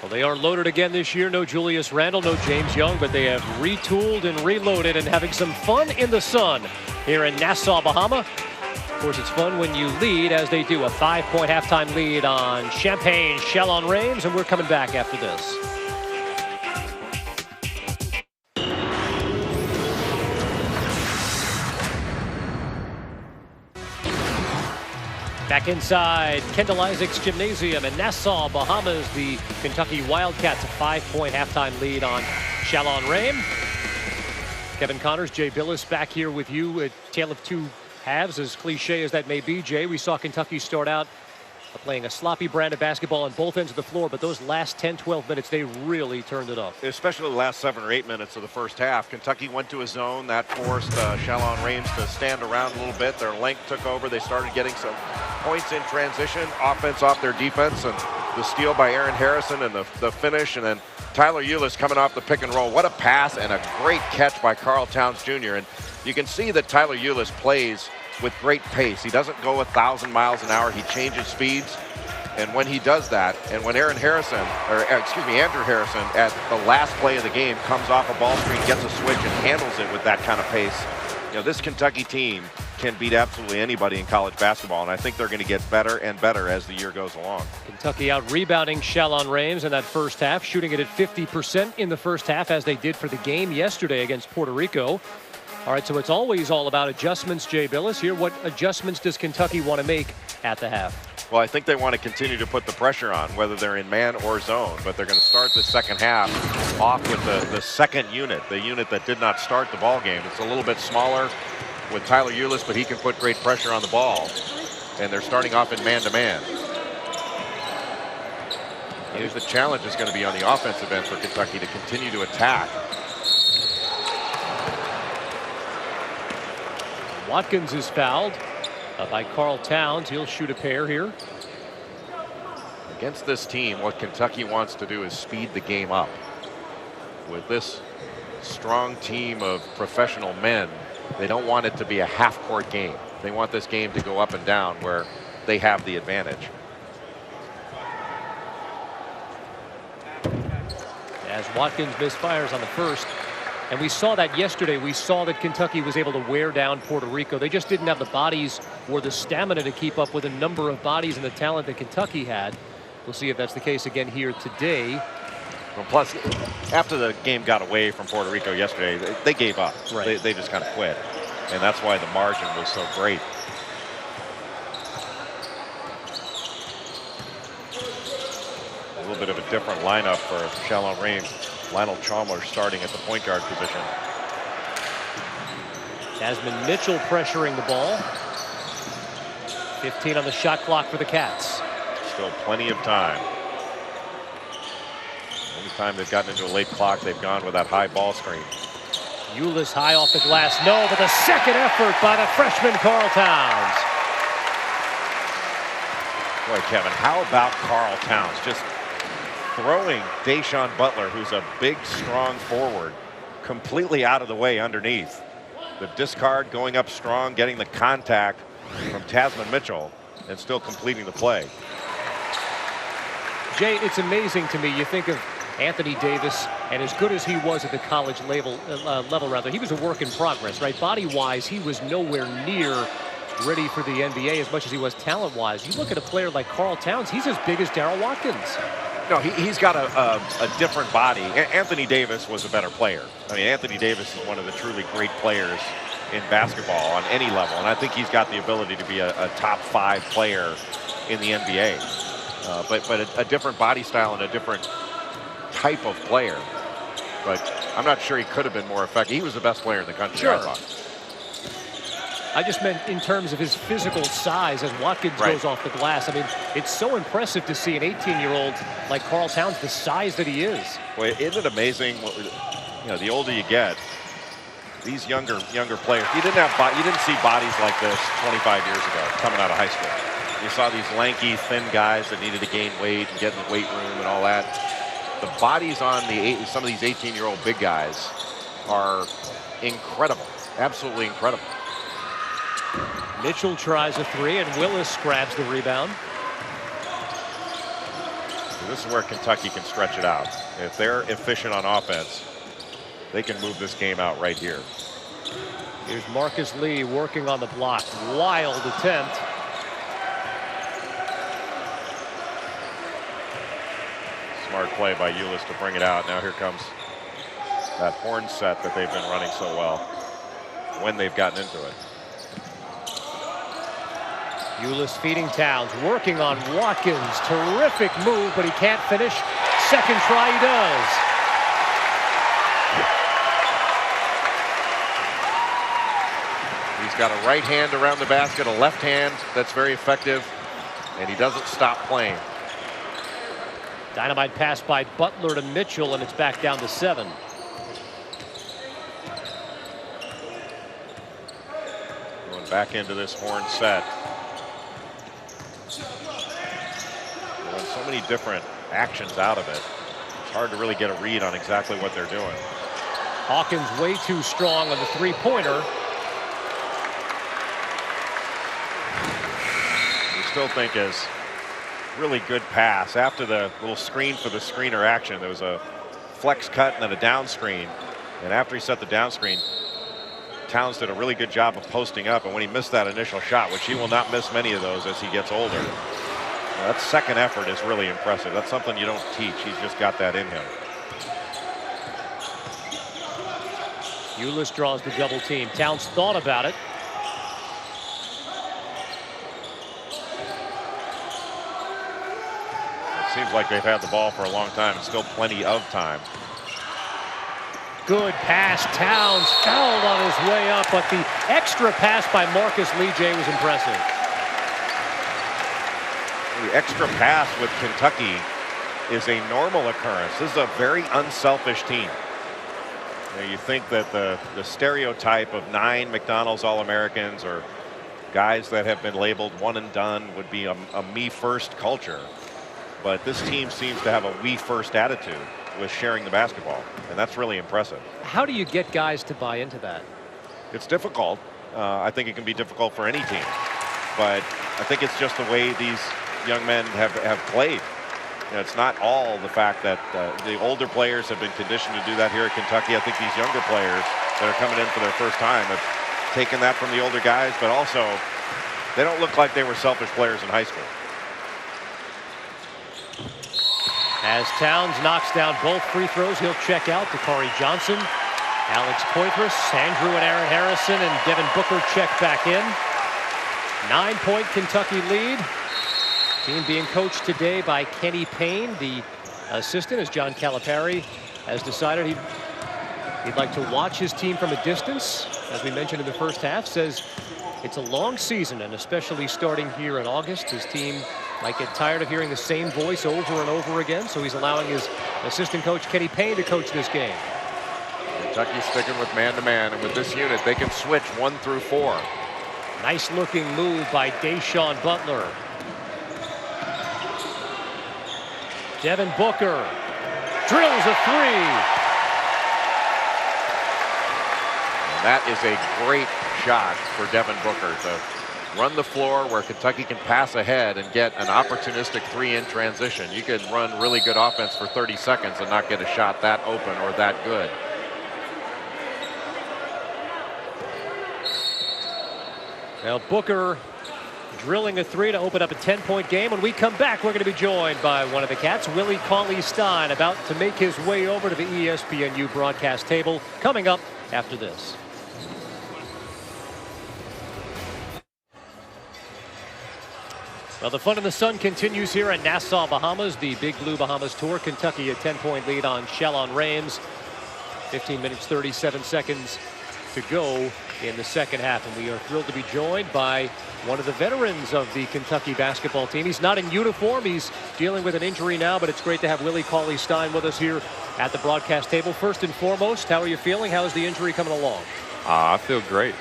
Well, they are loaded again this year. No Julius Randle, no James Young, but they have retooled and reloaded and having some fun in the sun here in Nassau, Bahama. Of course, it's fun when you lead, as they do, a 5-point halftime lead on Champaign Chalons Reims, and we're coming back after this. Back inside Kendall Isaac's Gymnasium in Nassau, Bahamas. The Kentucky Wildcats a 5-point halftime lead on Chalons Reims. Kevin Connors, Jay Billis back here with you. A tale of two halves, as cliche as that may be, Jay. We saw Kentucky start out playing a sloppy brand of basketball on both ends of the floor, but those last 10-12 minutes, they really turned it up. Especially the last 7 or 8 minutes of the first half. Kentucky went to a zone that forced Chalons Reims to stand around a little bit. Their length took over. They started getting some points in transition, offense off their defense, and the steal by Aaron Harrison and the finish, and then Tyler Ulis coming off the pick and roll. What a pass and a great catch by Karl Towns Jr. And you can see that Tyler Ulis plays with great pace. He doesn't go 1,000 miles an hour. He changes speeds. And when he does that, and when Andrew Harrison, at the last play of the game comes off a ball screen, gets a switch, and handles it with that kind of pace, you know, this Kentucky team can beat absolutely anybody in college basketball, and I think they're going to get better and better as the year goes along. Kentucky out rebounding Chalons Reims in that first half, shooting it at 50% in the first half, as they did for the game yesterday against Puerto Rico. All right, so it's always all about adjustments, Jay Billis. Here, what adjustments does Kentucky want to make at the half? Well, I think they want to continue to put the pressure on, whether they're in man or zone, but they're going to start the second half off with the second unit, the unit that did not start the ball game. It's a little bit smaller with Tyler Ulis, but he can put great pressure on the ball, and they're starting off in man-to-man. The challenge is going to be on the offensive end for Kentucky to continue to attack. Watkins is fouled by Karl Towns. He'll shoot a pair here. Against this team, what Kentucky wants to do is speed the game up. With this strong team of professional men, they don't want it to be a half-court game. They want this game to go up and down where they have the advantage. As Watkins misfires on the first. And we saw that yesterday. We saw that Kentucky was able to wear down Puerto Rico. They just didn't have the bodies or the stamina to keep up with a number of bodies and the talent that Kentucky had. We'll see if that's the case again here today. Well, plus, after the game got away from Puerto Rico yesterday, they gave up. Right. They just kind of quit. And that's why the margin was so great. A little bit of a different lineup for Chalons Reims. Lionel Chalmers starting at the point guard position. Tasman Mitchell pressuring the ball. 15 on the shot clock for the Cats. Still plenty of time. Anytime they've gotten into a late clock, they've gone with that high ball screen. Ulis high off the glass. No, but the second effort by the freshman Karl Towns. Boy, Kevin, how about Karl Towns? Just throwing Deshaun Butler, who's a big, strong forward, completely out of the way underneath. The discard going up strong, getting the contact from Tasman Mitchell, and still completing the play. Jay, it's amazing to me. You think of Anthony Davis, and as good as he was at the college level, he was a work in progress, right? Body-wise, he was nowhere near ready for the NBA as much as he was talent-wise. You look at a player like Karl Towns, he's as big as Darryl Watkins. No, he's got a different body. Anthony Davis was a better player. I mean, Anthony Davis is one of the truly great players in basketball on any level, and I think he's got the ability to be a top 5 player in the NBA. But a different body style and a different type of player. But I'm not sure he could have been more effective. He was the best player in the country, sure. I thought. I just meant in terms of his physical size as Watkins goes off the glass. I mean, it's so impressive to see an 18-year-old like Karl Towns, the size that he is. Well, isn't it amazing? You know, the older you get, these younger players. You didn't see bodies like this 25 years ago coming out of high school. You saw these lanky, thin guys that needed to gain weight and get in the weight room and all that. The bodies on some of these 18-year-old big guys are incredible, absolutely incredible. Mitchell tries a three, and Willis grabs the rebound. So this is where Kentucky can stretch it out. If they're efficient on offense, they can move this game out right here. Here's Marcus Lee working on the block. Wild attempt. Smart play by Ulis to bring it out. Now here comes that horn set that they've been running so well when they've gotten into it. Ulis feeding Towns, working on Watkins. Terrific move, but he can't finish. Second try, he does. He's got a right hand around the basket, a left hand that's very effective, and he doesn't stop playing. Dynamite pass by Butler to Mitchell, and it's back down to 7. Going back into this Horn set. So many different actions out of it. It's hard to really get a read on exactly what they're doing. Hawkins way too strong on the three-pointer. We still think is really good pass. After the little screen for the screener action, there was a flex cut and then a down screen. And after he set the down screen, Towns did a really good job of posting up. And when he missed that initial shot, which he will not miss many of those as he gets older, that second effort is really impressive. That's something you don't teach. He's just got that in him. Ulis draws the double team. Towns thought about it. It seems like they've had the ball for a long time and still plenty of time. Good pass. Towns fouled on his way up, but the extra pass by Marcus Lee-J was impressive. The extra pass with Kentucky is a normal occurrence. This is a very unselfish team. You think that the stereotype of 9 McDonald's All-Americans or guys that have been labeled one and done would be a me-first culture. But this team seems to have a we-first attitude with sharing the basketball, and that's really impressive. How do you get guys to buy into that? It's difficult. I think it can be difficult for any team. But I think it's just the way these young men have played. You know, it's not all the fact that the older players have been conditioned to do that here at Kentucky. I think these younger players that are coming in for their first time have taken that from the older guys, but also they don't look like they were selfish players in high school. As Towns knocks down both free throws, he'll check out. Dakari Johnson, Alex Poitras, Andrew and Aaron Harrison, and Devin Booker check back in. 9-point Kentucky lead. Team being coached today by Kenny Payne. The assistant, as John Calipari has decided he'd like to watch his team from a distance. As we mentioned in the first half, says it's a long season, and especially starting here in August, his team might get tired of hearing the same voice over and over again, so he's allowing his assistant coach Kenny Payne to coach this game. Kentucky's sticking with man-to-man, and with this unit, they can switch 1 through 4. Nice looking move by Dayshawn Butler. Devin Booker drills a 3. And that is a great shot for Devin Booker to run the floor where Kentucky can pass ahead and get an opportunistic 3 in transition. You could run really good offense for 30 seconds and not get a shot that open or that good. Now Booker drilling a 3 to open up a 10-point game. When we come back, we're going to be joined by one of the Cats, Willie Cauley-Stein, about to make his way over to the ESPNU broadcast table. Coming up after this. Well, the fun in the sun continues here at Nassau, Bahamas. The Big Blue Bahamas Tour. Kentucky a 10-point lead on Chalons Reims. 15 minutes, 37 seconds to go in the second half. And we are thrilled to be joined by one of the veterans of the Kentucky basketball team. He's not in uniform. He's dealing with an injury now, but it's great to have Willie Cauley-Stein with us here at the broadcast table. First and foremost, how are you feeling? How is the injury coming along? I feel great.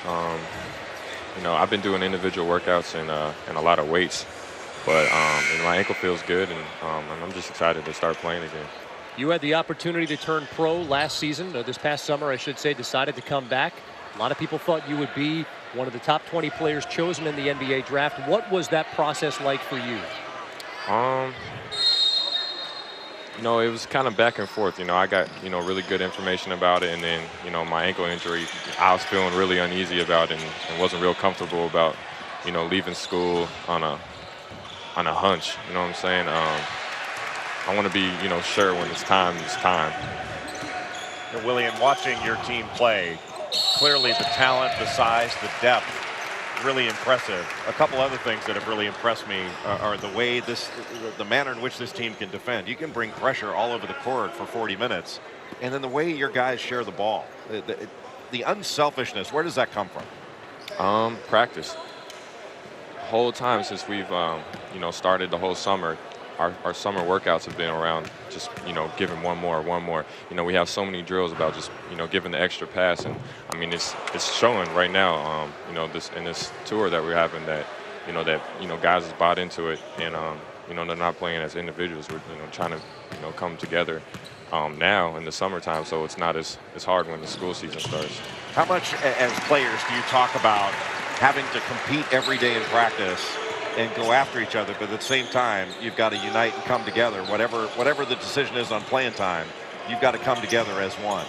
You know, I've been doing individual workouts and a lot of weights, but my ankle feels good, and I'm just excited to start playing again. You had the opportunity to turn pro last season, this past summer, I should say, decided to come back. A lot of people thought you would be one of the top 20 players chosen in the NBA draft. What was that process like for you? You know, it was kind of back and forth. You know, I got, really good information about it, and then, my ankle injury, I was feeling really uneasy about it and wasn't real comfortable about, leaving school on a hunch. You know what I'm saying? I want to be, sure when it's time, it's time. Willie, in watching your team play, clearly the talent, the size, the depth really impressive. A couple other things that have really impressed me are the way the manner in which this team can defend. You can bring pressure all over the court for 40 minutes, and then the way your guys share the ball, the unselfishness. Where does that come from? Practice. The whole time since we've started the whole summer, our summer workouts have been around just giving one more. We have so many drills about just giving the extra pass, and I mean it's showing right now. This tour that we're having that guys has bought into it, and they're not playing as individuals. We're trying to come together now in the summertime, so it's not as hard when the school season starts. How much as players do you talk about having to compete every day in practice and go after each other, but at the same time, you've got to unite and come together. Whatever the decision is on playing time, you've got to come together as one.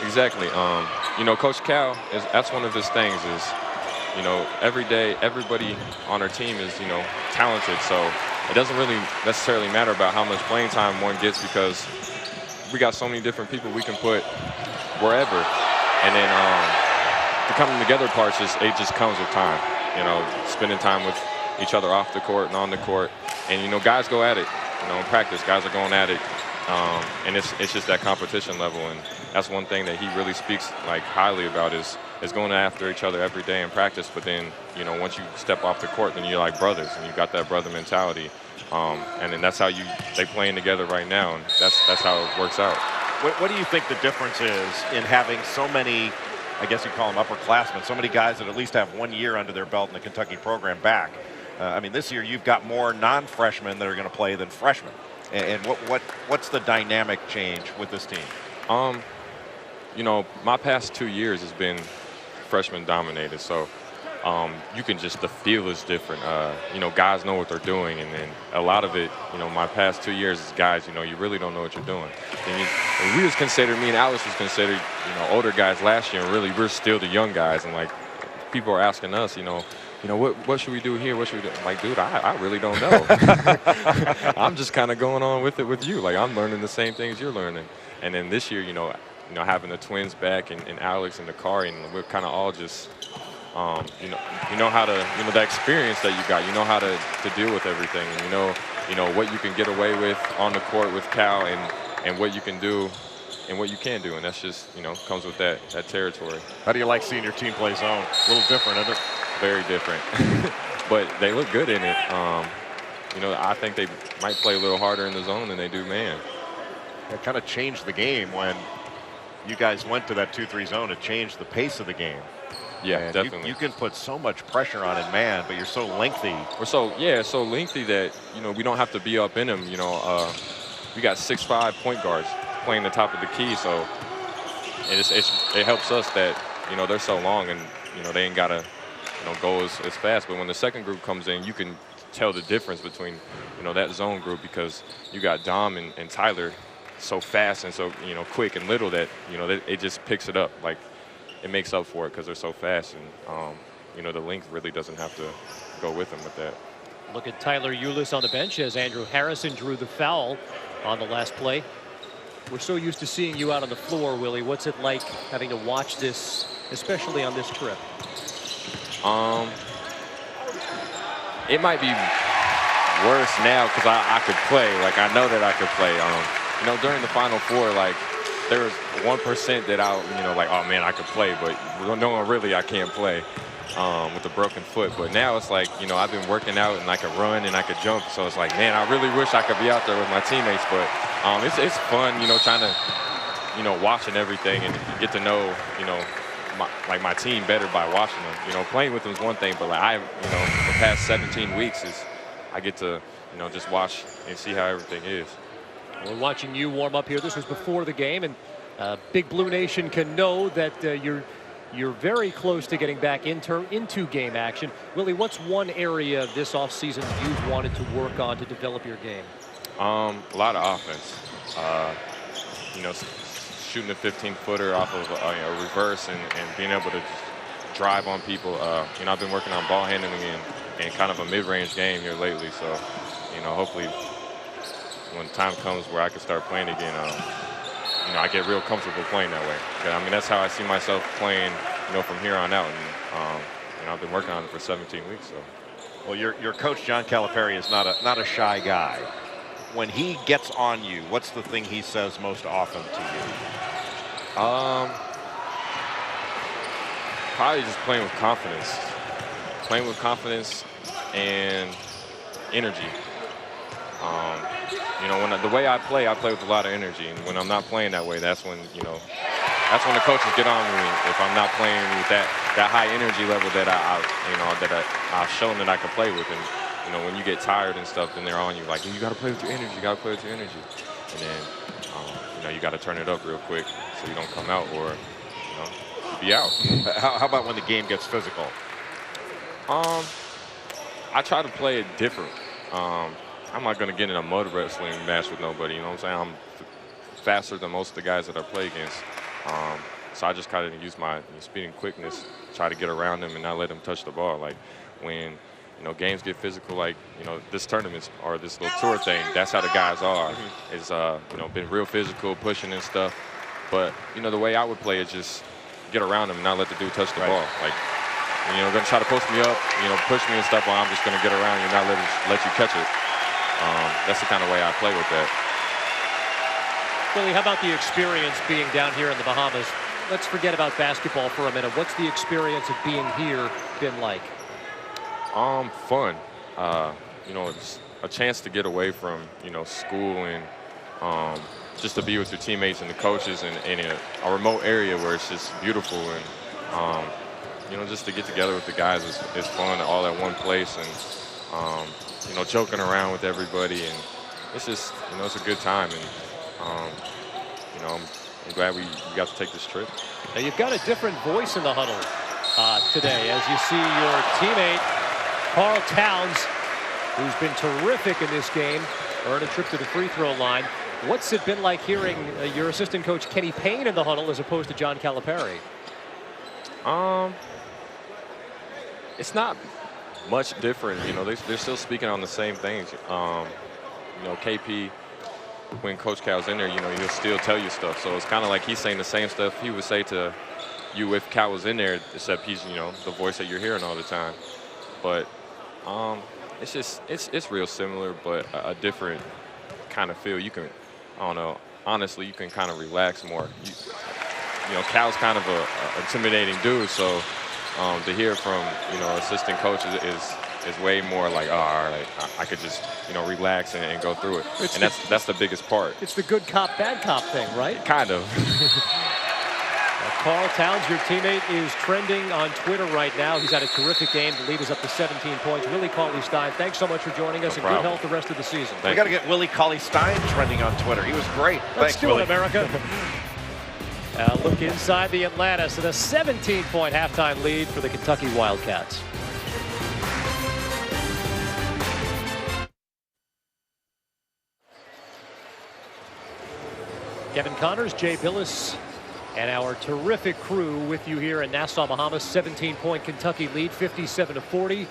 Exactly. Coach Cal, that's one of his things is, every day, everybody on our team is, talented. So it doesn't really necessarily matter about how much playing time one gets because we got so many different people we can put wherever. And then the coming together part, it just comes with time. Spending time with each other off the court and on the court, and guys go at it. In practice, guys are going at it, and it's just that competition level, and that's one thing that he really speaks highly about is going after each other every day in practice. But then once you step off the court, then you're like brothers, and you got that brother mentality, and then that's how they playing together right now, and that's how it works out. What do you think the difference is in having so many, I guess you call them upperclassmen, so many guys that at least have 1 year under their belt in the Kentucky program back? I mean, this year you've got more non-freshmen that are going to play than freshmen. And what's the dynamic change with this team? My past 2 years has been freshman dominated, so you can just, the feel is different. Guys know what they're doing, and then a lot of it, my past 2 years is guys, you really don't know what you're doing. And we was considered, me and Alex was considered, older guys last year, and really we're still the young guys, and people are asking us, what should we do here? What should we do? I'm like, dude, I really don't know. I'm just kind of going on with it with you. I'm learning the same things you're learning. And then this year, having the twins back and Alex and Dakari, and we're kind of all just, how to, the experience that you got, how to deal with everything, and what you can get away with on the court with Cal, and what you can do and what you can do, and that's just, comes with that territory. How do you like seeing your team play zone? A little different, isn't it? Very different, but they look good in it. I think they might play a little harder in the zone than they do man. It kind of changed the game when you guys went to that 2-3 zone. It changed the pace of the game. Yeah, and definitely. You can put so much pressure on it, man, but you're so lengthy. We're so lengthy that we don't have to be up in them. We got 6'5" point guards playing the top of the key, so it helps us that they're so long, and they ain't gotta go as fast. But when the second group comes in, you can tell the difference between that zone group, because you got Dom and Tyler so fast and so quick and little that it just picks it up. It makes up for it because they're so fast, and the length really doesn't have to go with them with that. Look at Tyler Eulis on the bench as Andrew Harrison drew the foul on the last play. We're so used to seeing you out on the floor, Willie. What's it like having to watch this, especially on this trip? It might be worse now because I could play. I know that I could play. During the Final Four, there was 1% that oh man, I could play, but no, really I can't play with a broken foot. But now it's I've been working out and I could run and I could jump. So it's man, I really wish I could be out there with my teammates. But it's fun, trying to, watching everything and get to know, my team better by watching them. Playing with them is one thing, but the past 17 weeks I get to, just watch and see how everything is. We're watching you warm up here. This was before the game, and Big Blue Nation can know that you're very close to getting back into game action. Willie, what's one area this offseason you've wanted to work on to develop your game? A lot of offense. Shooting a 15-footer off of a reverse and being able to drive on people. I've been working on ball handling and kind of a mid-range game here lately. So, hopefully when time comes where I can start playing again, I get real comfortable playing that way. That's how I see myself playing, from here on out. And I've been working on it for 17 weeks. So. Well, your coach, John Calipari, is not a shy guy. When he gets on you, what's the thing he says most often to you? Probably just playing with confidence. Playing with confidence and energy. You know, the way I play with a lot of energy. And when I'm not playing that way, that's when, you know, that's when the coaches get on me. If I'm not playing with that high energy level that I've shown that I can play with. And, you know, when you get tired and stuff, then they're on you like, you got to play with your energy. You got to play with your energy. And then, you know, you got to turn it up real quick so you don't come out or, you know, you be out. How about when the game gets physical? I try to play it different. I'm not going to get in a mud wrestling match with nobody. You know what I'm saying? I'm faster than most of the guys that I play against. So I just kind of use my speed and quickness, try to get around them and not let them touch the ball. Like when, you know, games get physical, like, you know, this tournament or this little tour thing, that's how the guys are. It's, you know, been real physical, pushing and stuff. But, you know, the way I would play is just get around them and not let the dude touch the ball. Like, you know, going to try to post me up, you know, push me and stuff, while I'm just going to get around you and not let you catch it. That's the kind of way I play with that. Billy, how about the experience being down here in the Bahamas? Let's forget about basketball for a minute. What's the experience of being here been like? Fun. You know, it's a chance to get away from, you know, school and just to be with your teammates and the coaches in a remote area where it's just beautiful and, you know, just to get together with the guys is fun, all at one place, and you know, joking around with everybody, and it's just, you know, it's a good time, and you know, I'm glad we got to take this trip. Now you've got a different voice in the huddle today, as you see your teammate Carl Towns, who's been terrific in this game, earn a trip to the free throw line. What's it been like hearing your assistant coach Kenny Payne in the huddle as opposed to John Calipari? It's not much different. You know, they're still speaking on the same things. You know, KP, when Coach Cal's in there, you know, he'll still tell you stuff. So it's kind of like he's saying the same stuff he would say to you if Cal was in there, except he's, you know, the voice that you're hearing all the time. But it's just, it's real similar, but a different kind of feel. You can, I don't know, honestly, you can kind of relax more. You know, Cal's kind of a intimidating dude, so to hear from, you know, assistant coaches is way more like, oh, all right, I could just, you know, relax and go through it. And that's the biggest part. It's the good cop, bad cop thing, right? Kind of. Carl Towns, your teammate, is trending on Twitter right now. He's had a terrific game. The lead is up to 17 points. Willie Cauley-Stein, thanks so much for joining us, and good health the rest of the season. We got to get Willie Cauley-Stein trending on Twitter. He was great. Let's Thanks, do Willie. it, America. Look inside the Atlantis, and a 17-point halftime lead for the Kentucky Wildcats. Kevin Connors, Jay Billis, and our terrific crew with you here in Nassau, Bahamas. 17-point Kentucky lead, 57-40.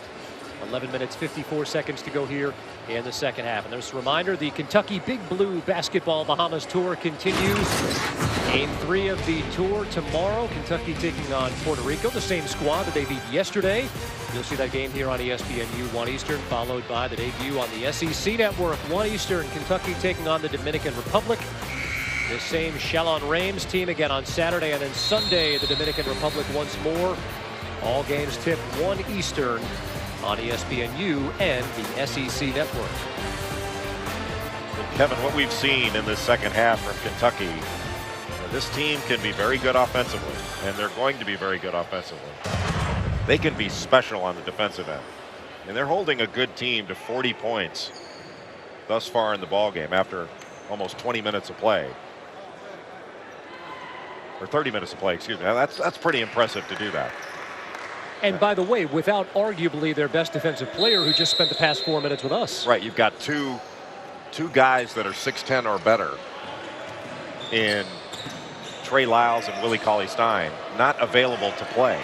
11 minutes, 54 seconds to go here in the second half. And there's a reminder, the Kentucky Big Blue Basketball Bahamas Tour continues. Game 3 of the tour tomorrow. Kentucky taking on Puerto Rico, the same squad that they beat yesterday. You'll see that game here on ESPNU 1 Eastern, followed by the debut on the SEC Network 1 Eastern. Kentucky taking on the Dominican Republic. The same Chalons Reims team again on Saturday, and then Sunday the Dominican Republic once more. All games tipped 1 Eastern on ESPNU and the SEC Network. And Kevin, what we've seen in this second half from Kentucky, this team can be very good offensively, and they're going to be very good offensively. They can be special on the defensive end. And they're holding a good team to 40 points thus far in the ballgame after almost 20 minutes of play. Or 30 minutes of play, excuse me. Now that's pretty impressive to do that. And by the way, without arguably their best defensive player, who just spent the past 4 minutes with us. Right, you've got two guys that are 6'10" or better in Trey Lyles and Willie Cauley-Stein, not available to play.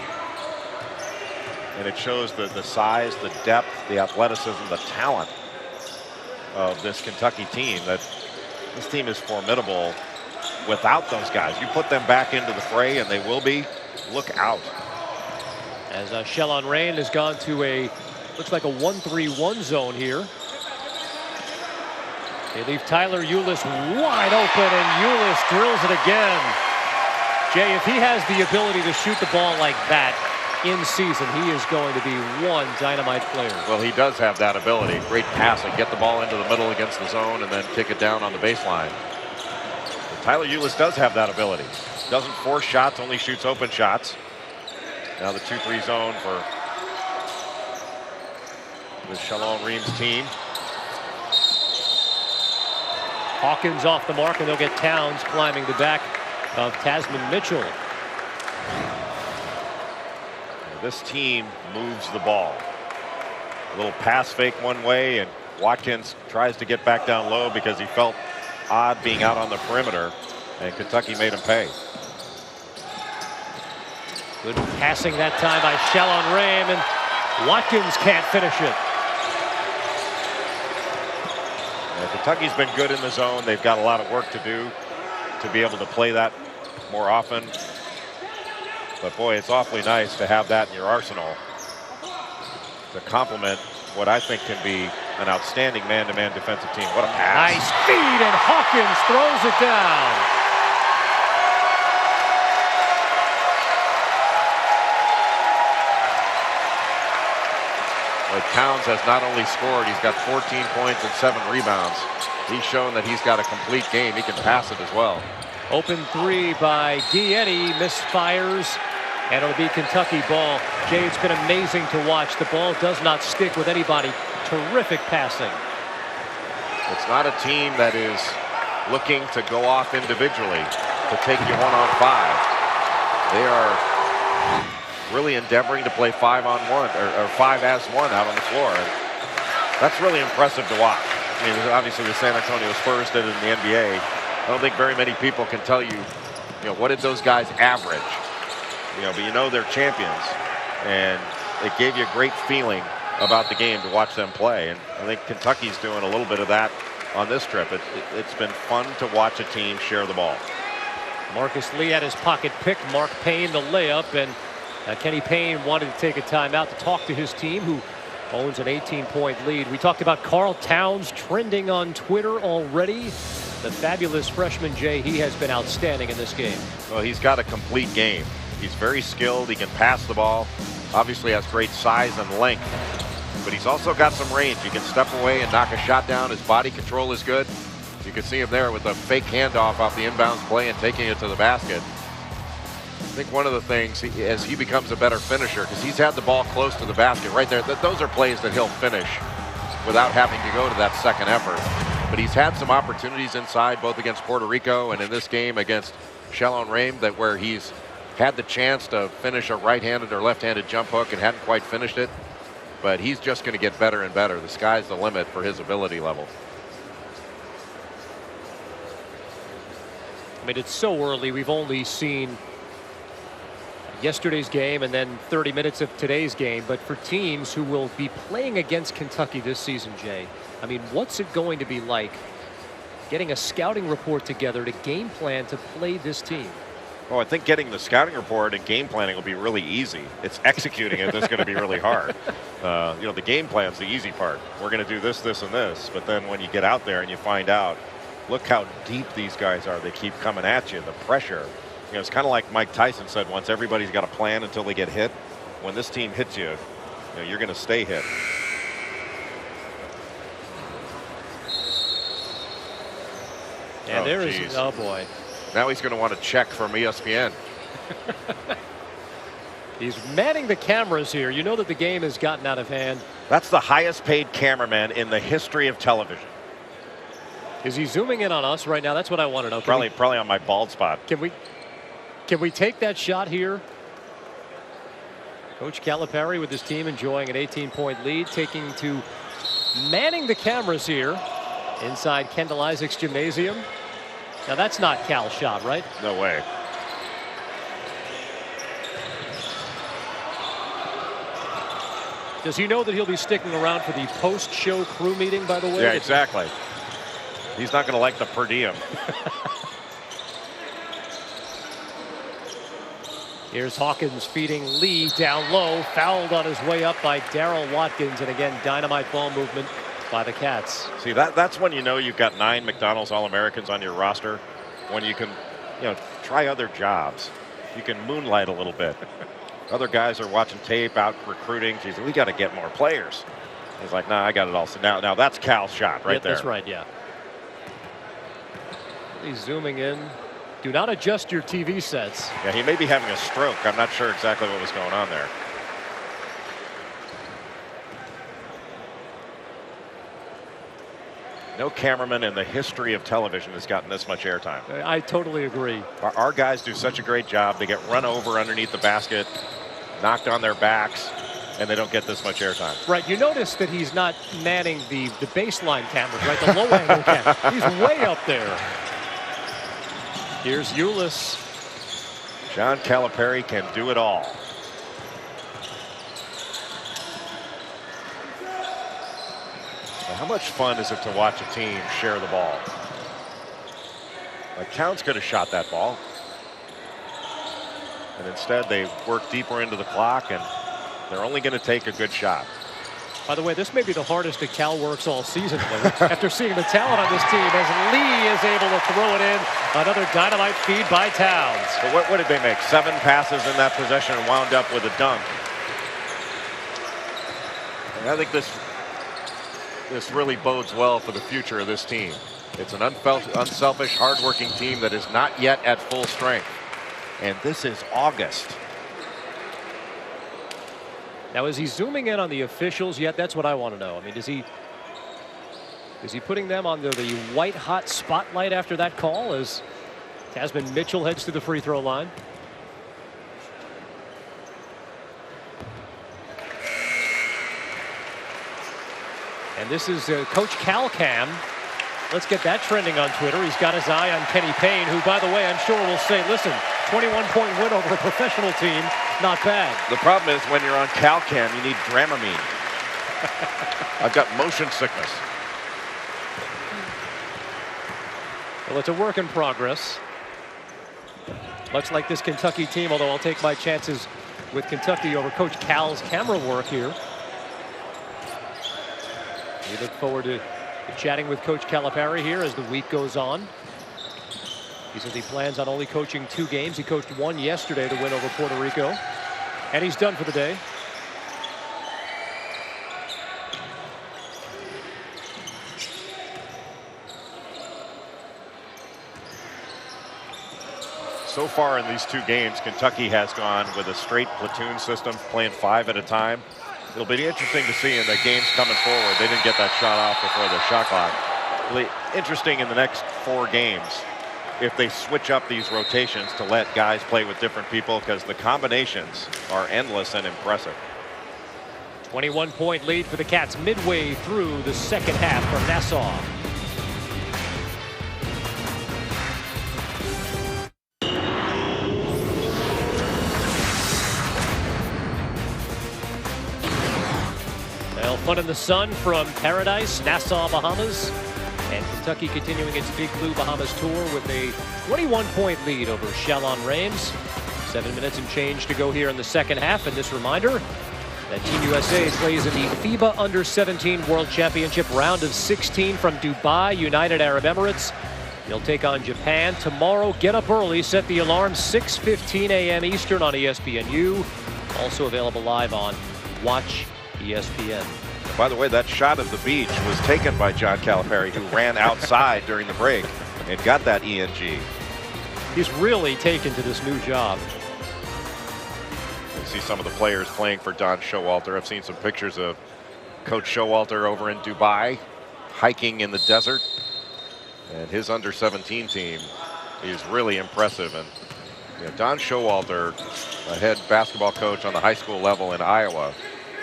And it shows the size, the depth, the athleticism, the talent of this Kentucky team, that this team is formidable without those guys. You put them back into the fray, and they will be. Look out. As Chalons Reims has gone to a, looks like a 1-3-1 zone here. They leave Tyler Ulis wide open, and Ulis drills it again. Jay, if he has the ability to shoot the ball like that in season, he is going to be one dynamite player. Well, he does have that ability. Great passing. Get the ball into the middle against the zone and then kick it down on the baseline. But Tyler Ulis does have that ability. Doesn't force shots, only shoots open shots. Now the 2-3 zone for the Chalons Reims team. Hawkins off the mark, and they'll get Towns climbing the back of Tasman Mitchell. This team moves the ball. A little pass fake one way, and Watkins tries to get back down low because he felt odd being out on the perimeter, and Kentucky made him pay. Good passing that time by Chalons Reims, and Watkins can't finish it. Yeah, Kentucky's been good in the zone. They've got a lot of work to do to be able to play that more often. But boy, it's awfully nice to have that in your arsenal to complement what I think can be an outstanding man-to-man defensive team. What a pass. Nice feed, and Hawkins throws it down. Well, Towns has not only scored, he's got 14 points and 7 rebounds. He's shown that he's got a complete game. He can pass it as well. Open three by Guieni, misfires, and it'll be Kentucky ball. Jay, it's been amazing to watch. The ball does not stick with anybody. Terrific passing. It's not a team that is looking to go off individually to take you 1-on-5. They are really endeavoring to play 5-on-1 or 5-as-1 out on the floor. And that's really impressive to watch. I mean, obviously the San Antonio Spurs did it in the NBA. I don't think very many people can tell you, what did those guys average? But you know they're champions, and it gave you a great feeling about the game to watch them play. And I think Kentucky's doing a little bit of that on this trip. It's been fun to watch a team share the ball. Marcus Lee had his pocket pick. Mark Payne the layup, and Kenny Payne wanted to take a timeout to talk to his team, who owns an 18-point lead. We talked about Karl Towns trending on Twitter already. The fabulous freshman, Jay, he has been outstanding in this game. Well, he's got a complete game. He's very skilled. He can pass the ball. Obviously has great size and length. But he's also got some range. He can step away and knock a shot down. His body control is good. You can see him there with a fake handoff off the inbounds play and taking it to the basket. I think one of the things, as he becomes a better finisher, because he's had the ball close to the basket right there, those are plays that he'll finish without having to go to that second effort. But he's had some opportunities inside, both against Puerto Rico and in this game against Chalons Reims, that where he's had the chance to finish a right-handed or left-handed jump hook and hadn't quite finished it. But he's just going to get better and better. The sky's the limit for his ability level. I mean, it's so early. We've only seen yesterday's game and then 30 minutes of today's game. But for teams who will be playing against Kentucky this season, Jay, I mean, what's it going to be like getting a scouting report together to game plan to play this team? Well, I think getting the scouting report and game planning will be really easy. It's executing it that's going to be really hard. The game plan's the easy part. We're going to do this, this, and this. But then when you get out there and you find out, look how deep these guys are. They keep coming at you. The pressure. It's kind of like Mike Tyson said once, everybody's got a plan until they get hit. When this team hits you, you're going to stay hit. And there is, oh boy. Now he's going to want to check from ESPN. He's manning the cameras here. You know that the game has gotten out of hand. That's the highest paid cameraman in the history of television. Is he zooming in on us right now? That's what I want to know. Probably on my bald spot. Can we take that shot here? Coach Calipari with his team enjoying an 18-point lead, taking to manning the cameras here inside Kendall Isaac's gymnasium. Now that's not Cal's shot, right? No way. Does he know that he'll be sticking around for the post-show crew meeting, by the way? Yeah, exactly. He's not going to like the per diem. Here's Hawkins feeding Lee down low, fouled on his way up by Darrell Watkins, and again dynamite ball movement by the Cats. See, that's when you know you've got 9 McDonald's All-Americans on your roster, when you can, try other jobs. You can moonlight a little bit. Other guys are watching tape, out recruiting. Geez, we got to get more players. He's like, nah, I got it all. So now that's Cal's shot right there. That's right, yeah. He's zooming in. Do not adjust your TV sets. Yeah, he may be having a stroke. I'm not sure exactly what was going on there. No cameraman in the history of television has gotten this much airtime. I totally agree. Our guys do such a great job. They get run over underneath the basket, knocked on their backs, and they don't get this much airtime. Right. You notice that he's not manning the baseline cameras, right? The low angle camera. He's way up there. Here's Ulis. John Calipari can do it all. Now, how much fun is it to watch a team share the ball? Like, Towns could have shot that ball. And instead they work deeper into the clock, and they're only going to take a good shot. By the way, this may be the hardest that Cal works all season. After seeing the talent on this team, as Lee is able to throw it in. Another dynamite feed by Towns. But what did they make? 7 passes in that possession and wound up with a dunk. And I think this really bodes well for the future of this team. It's an unselfish, hardworking team that is not yet at full strength. And this is August. Now, is he zooming in on the officials yet? That's what I want to know. I mean, is he putting them under the white-hot spotlight after that call as Tasman Mitchell heads to the free throw line? And this is Coach Cal Cam. Let's get that trending on Twitter. He's got his eye on Kenny Payne, who, by the way, I'm sure will say, listen, 21-point win over a professional team, not bad. The problem is when you're on CalCam, you need Dramamine. I've got motion sickness. Well, it's a work in progress. Much like this Kentucky team, although I'll take my chances with Kentucky over Coach Cal's camera work here. We look forward to chatting with Coach Calipari here as the week goes on. He says he plans on only coaching 2 games. He coached 1 yesterday to win over Puerto Rico. And he's done for the day. So far in these 2 games, Kentucky has gone with a straight platoon system, playing 5 at a time. It'll be interesting to see in the games coming forward. They didn't get that shot off before the shot clock. Really interesting in the next 4 games if they switch up these rotations to let guys play with different people, because the combinations are endless and impressive. 21-point lead for the Cats midway through the second half from Nassau. Well, fun in the sun from Paradise, Nassau, Bahamas. And Kentucky continuing its Big Blue Bahamas tour with a 21-point lead over Chalons Reims. 7 minutes and change to go here in the second half. And this reminder that Team USA plays in the FIBA Under-17 World Championship round of 16 from Dubai, United Arab Emirates. They'll take on Japan tomorrow. Get up early, set the alarm, 6:15 a.m. Eastern on ESPNU. Also available live on Watch ESPN. By the way, that shot of the beach was taken by John Calipari, who ran outside during the break and got that ENG. He's really taken to this new job. You see some of the players playing for Don Showalter. I've seen some pictures of Coach Showalter over in Dubai, hiking in the desert. And his under-17 team is really impressive. And Don Showalter, a head basketball coach on the high school level in Iowa,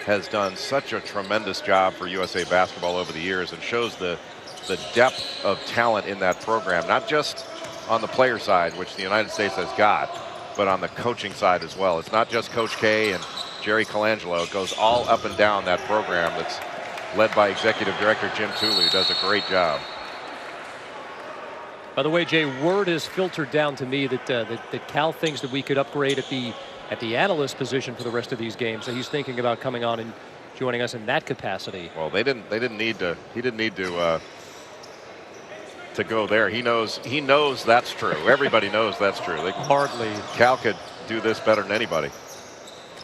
has done such a tremendous job for USA basketball over the years, and shows the depth of talent in that program, not just on the player side, which the United States has got, but on the coaching side as well. It's not just Coach K and Jerry Colangelo. It goes all up and down that program that's led by Executive Director Jim Tooley, who does a great job. By the way, Jay, word is filtered down to me that Cal thinks that we could upgrade at the at the analyst position for the rest of these games. So he's thinking about coming on and joining us in that capacity. Well, they didn't need to. He didn't need to go there. He knows that's true. Everybody knows that's true. Hardly. Cal could do this better than anybody,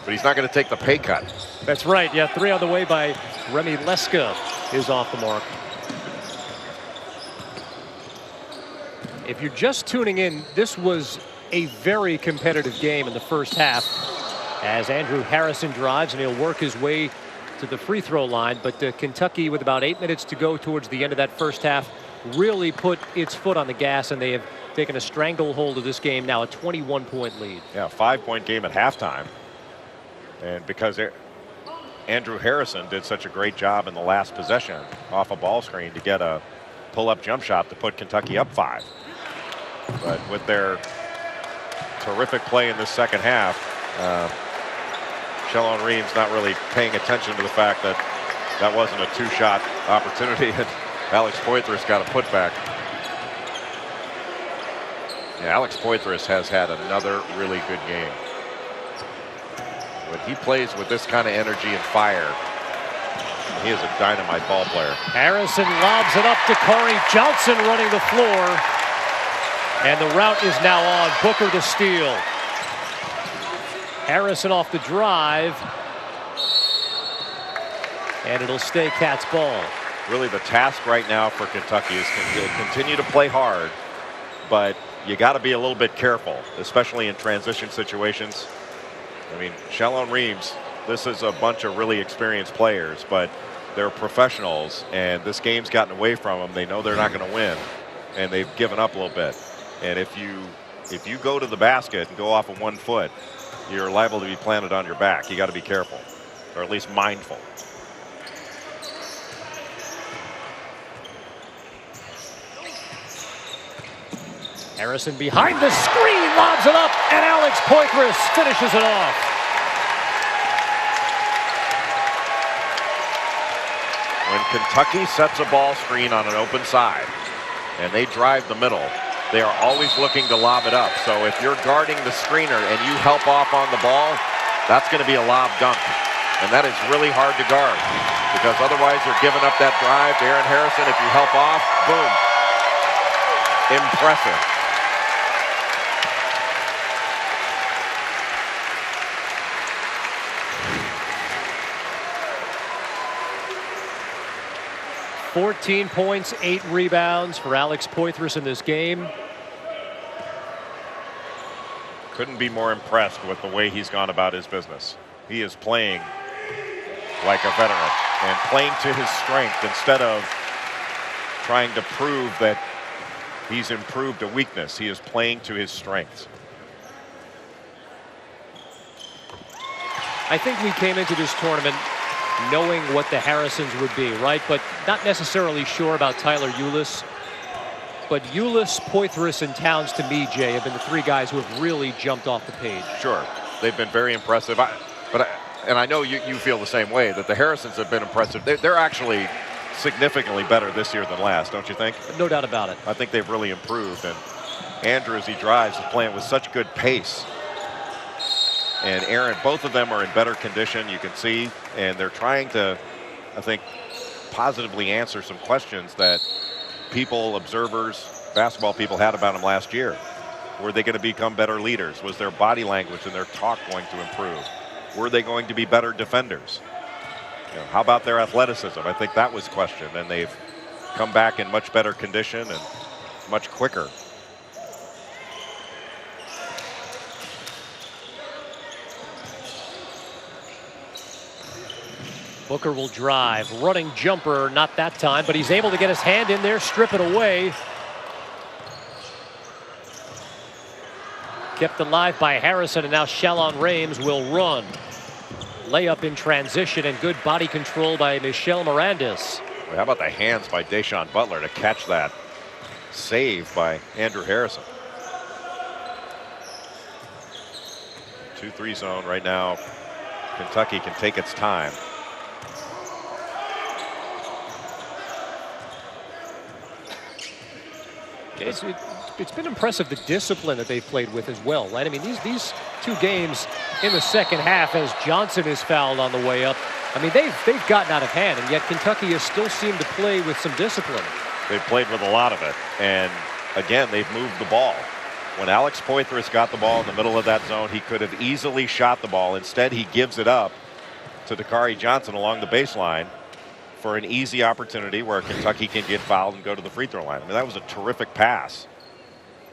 but he's not going to take the pay cut. That's right. Yeah, 3 on the way by Remy Leska is off the mark. If you're just tuning in, this was a very competitive game in the first half as Andrew Harrison drives and he'll work his way to the free throw line. But Kentucky, with about 8 minutes to go towards the end of that first half, really put its foot on the gas, and they have taken a stranglehold of this game now, a 21-point lead. Yeah, 5-point game at halftime. And because Andrew Harrison did such a great job in the last possession off a ball screen to get a pull-up jump shot to put Kentucky up 5. But with their terrific play in this second half, Chalons Reims not really paying attention to the fact that that wasn't a 2-shot opportunity. And Alex Poitras got a putback. Yeah, Alex Poitras has had another really good game. When he plays with this kind of energy and fire, he is a dynamite ball player. Harrison lobs it up to Corey Johnson running the floor. And the route is now on. Booker to steal. Harrison off the drive. And it'll stay Cat's ball. Really the task right now for Kentucky is to continue to play hard, but you got to be a little bit careful, especially in transition situations. I mean, Chalons Reims, this is a bunch of really experienced players, but they're professionals, and this game's gotten away from them. They know they're not going to win, and they've given up a little bit. And if you go to the basket and go off of 1 foot, you're liable to be planted on your back. You got to be careful, or at least mindful. Harrison behind the screen, lobs it up, and Alex Poitras finishes it off. When Kentucky sets a ball screen on an open side and they drive the middle, they are always looking to lob it up. So if you're guarding the screener and you help off on the ball, that's going to be a lob dunk. And that is really hard to guard, because otherwise you're giving up that drive to Aaron Harrison. If you help off, boom. Impressive. $14 points, 8 rebounds for Alex Poitras in this game. Couldn't be more impressed with the way he's gone about his business. He is playing like a veteran and playing to his strength instead of trying to prove that he's improved a weakness. He is playing to his strengths. I think we came into this tournament knowing what the Harrisons would be, right? But not necessarily sure about Tyler Ulis. But Ulis, Poitras, and Towns, to me, Jay, have been the 3 guys who have really jumped off the page. Sure, they've been very impressive. And I know you feel the same way, that the Harrisons have been impressive. They're actually significantly better this year than last, don't you think? No doubt about it. I think they've really improved. And Andrew, as he drives, is playing with such good pace. And Aaron, both of them are in better condition, you can see, and they're trying to, I think, positively answer some questions that people, observers, basketball people had about them last year. Were they going to become better leaders? Was their body language and their talk going to improve? Were they going to be better defenders? You know, how about their athleticism? I think that was questioned, and they've come back in much better condition and much quicker. Booker will drive, running jumper, not that time, but he's able to get his hand in there, strip it away. Kept alive by Harrison, and now Chalons Reims will run. Layup in transition and good body control by Michel Mirandis. How about the hands by Deshaun Butler to catch that save by Andrew Harrison? 2-3 zone right now. Kentucky can take its time. it's been impressive the discipline that they've played with as well, right? I mean, these two games in the second half, as Johnson is fouled on the way up, I mean, they've gotten out of hand, and yet Kentucky has still seemed to play with some discipline. They've played with a lot of it, and again, they've moved the ball. When Alex Poitras got the ball in the middle of that zone, he could have easily shot the ball. Instead, he gives it up to Dakari Johnson along the baseline for an easy opportunity where Kentucky can get fouled and go to the free throw line. I mean, that was a terrific pass.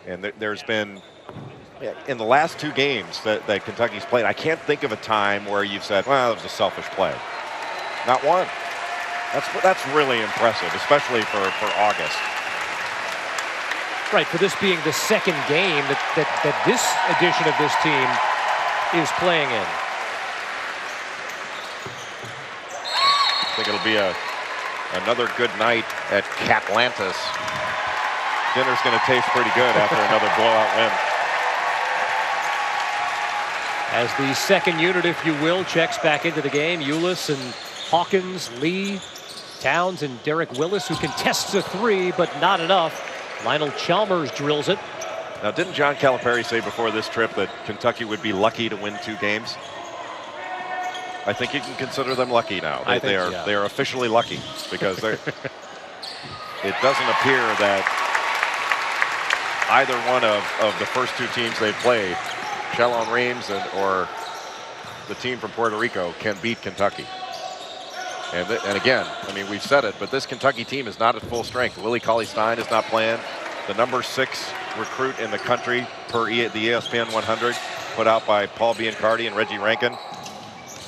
And there's been, in the last two games that Kentucky's played, I can't think of a time where you've said, well, that was a selfish play. Not one. That's really impressive, especially for August. Right, for this being the second game that this edition of this team is playing in. I think it'll be another good night at Catlantis. Dinner's going to taste pretty good after another blowout win. As the second unit, if you will, checks back into the game, Ulis and Hawkins, Lee, Towns, and Derek Willis, who contests a three, but not enough. Lionel Chalmers drills it. Now, didn't John Calipari say before this trip that Kentucky would be lucky to win 2 games? I think you can consider them lucky now. They are officially lucky, because they're it doesn't appear that either one of the first 2 teams they've played, Chalons Reims or the team from Puerto Rico, can beat Kentucky. And again, I mean, we've said it, but this Kentucky team is not at full strength. Willie Cauley-Stein is not playing. The number 6 recruit in the country per the ESPN 100, put out by Paul Biancardi and Reggie Rankin.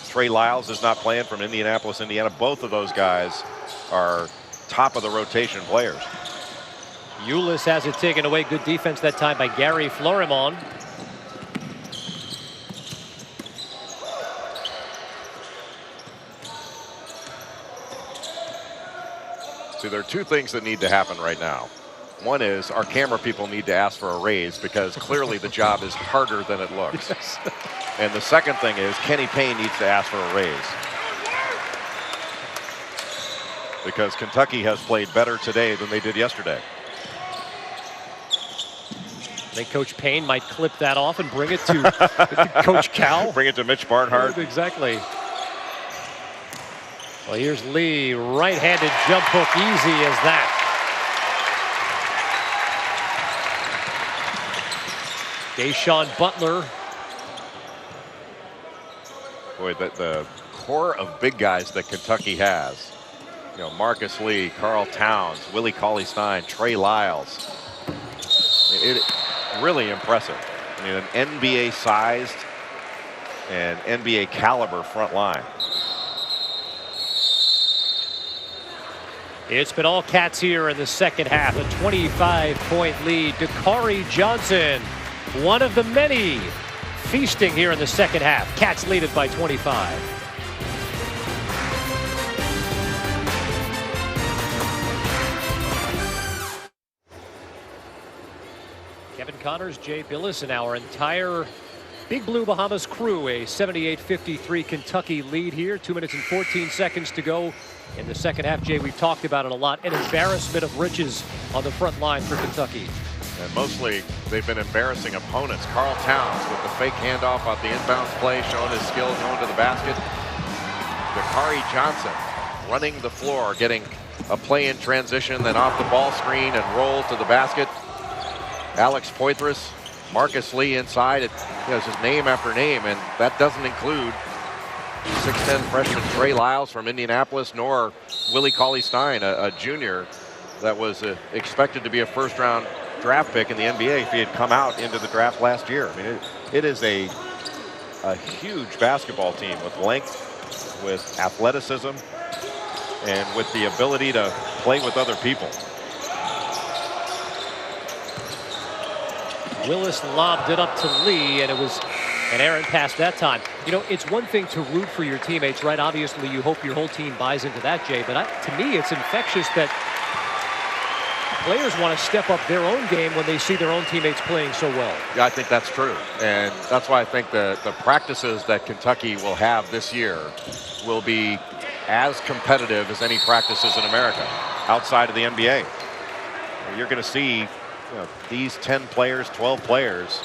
Trey Lyles is not playing, from Indianapolis, Indiana. Both of those guys are top of the rotation players. Ulis has it taken away. Good defense that time by Gary Florimon. See, there are 2 things that need to happen right now. One is our camera people need to ask for a raise, because clearly the job is harder than it looks. Yes. And the second thing is Kenny Payne needs to ask for a raise, because Kentucky has played better today than they did yesterday. I think Coach Payne might clip that off and bring it to Coach Cal. Bring it to Mitch Barnhart. Exactly. Well, here's Lee, right-handed jump hook, easy as that. Deshaun Butler. Boy, the core of big guys that Kentucky has, you know, Marcus Lee, Carl Towns, Willie Cauley-Stein, Trey Lyles. It really impressive. I mean, an NBA-sized and NBA caliber front line. It's been all Cats here in the second half. A 25-point lead. Dakari Johnson, one of the many feasting here in the second half. Cats lead it by 25. Kevin Connors, Jay Billis, and our entire Big Blue Bahamas crew. A 78-53 Kentucky lead here. 2 minutes and 14 seconds to go in the second half. Jay, we've talked about it a lot. An embarrassment of riches on the front line for Kentucky. And mostly they've been embarrassing opponents. Carl Towns with the fake handoff off the inbounds play, showing his skill going to the basket. Dakari Johnson running the floor, getting a play in transition, then off the ball screen and roll to the basket. Alex Poitras, Marcus Lee inside. It's just name after name, and that doesn't include 6'10" freshman Trey Lyles from Indianapolis, nor Willie Cauley-Stein, a junior that was expected to be a first-round draft pick in the NBA if he had come out into the draft last year. I mean, it is a huge basketball team with length, with athleticism, and with the ability to play with other people. Willis lobbed it up to Lee, and it was an errant pass that time. You know, it's one thing to root for your teammates, right? Obviously, you hope your whole team buys into that, Jay. But to me, it's infectious that players want to step up their own game when they see their own teammates playing so well. Yeah, I think that's true. And that's why I think the practices that Kentucky will have this year will be as competitive as any practices in America. Outside of the NBA, you're going to see these 10 players, 12 players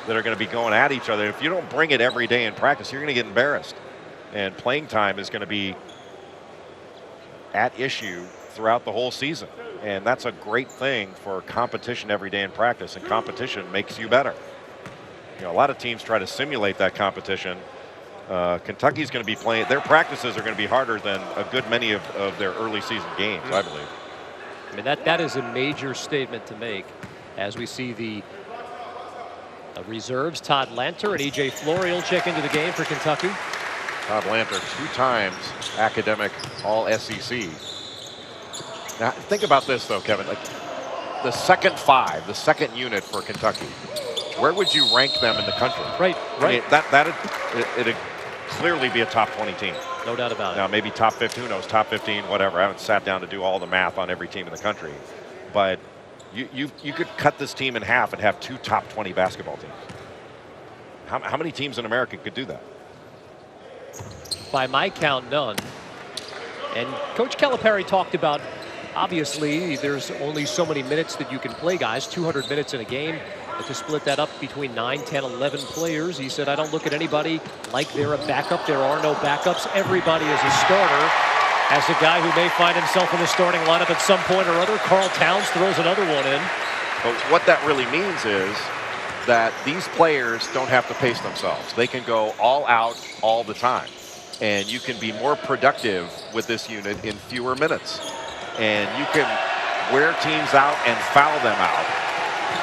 that are going to be going at each other. If you don't bring it every day in practice, you're going to get embarrassed. And playing time is going to be at issue throughout the whole season. And that's a great thing for competition every day in practice, and competition makes you better. A lot of teams try to simulate that competition. Kentucky's going to be playing, their practices are going to be harder than a good many of their early season games, I believe. I mean, that is a major statement to make as we see the reserves. Todd Lanter and E.J. Flory check into the game for Kentucky. Todd Lanter, 2 times academic All-SEC. Now, think about this, though, Kevin. Like, the second 5, the second unit for Kentucky, where would you rank them in the country? Right. I mean, it'd clearly be a top 20 team. No doubt about it. Now, maybe top 15, who knows, top 15, whatever. I haven't sat down to do all the math on every team in the country. But you could cut this team in half and have 2 top 20 basketball teams. How many teams in America could do that? By my count, none. And Coach Calipari talked about, obviously, there's only so many minutes that you can play guys, 200 minutes in a game. But to split that up between 9, 10, 11 players, he said, I don't look at anybody like they're a backup. There are no backups. Everybody is a starter. As a guy who may find himself in the starting lineup at some point or other, Karl Towns throws another one in. But what that really means is that these players don't have to pace themselves. They can go all out all the time. And you can be more productive with this unit in fewer minutes. And you can wear teams out and foul them out.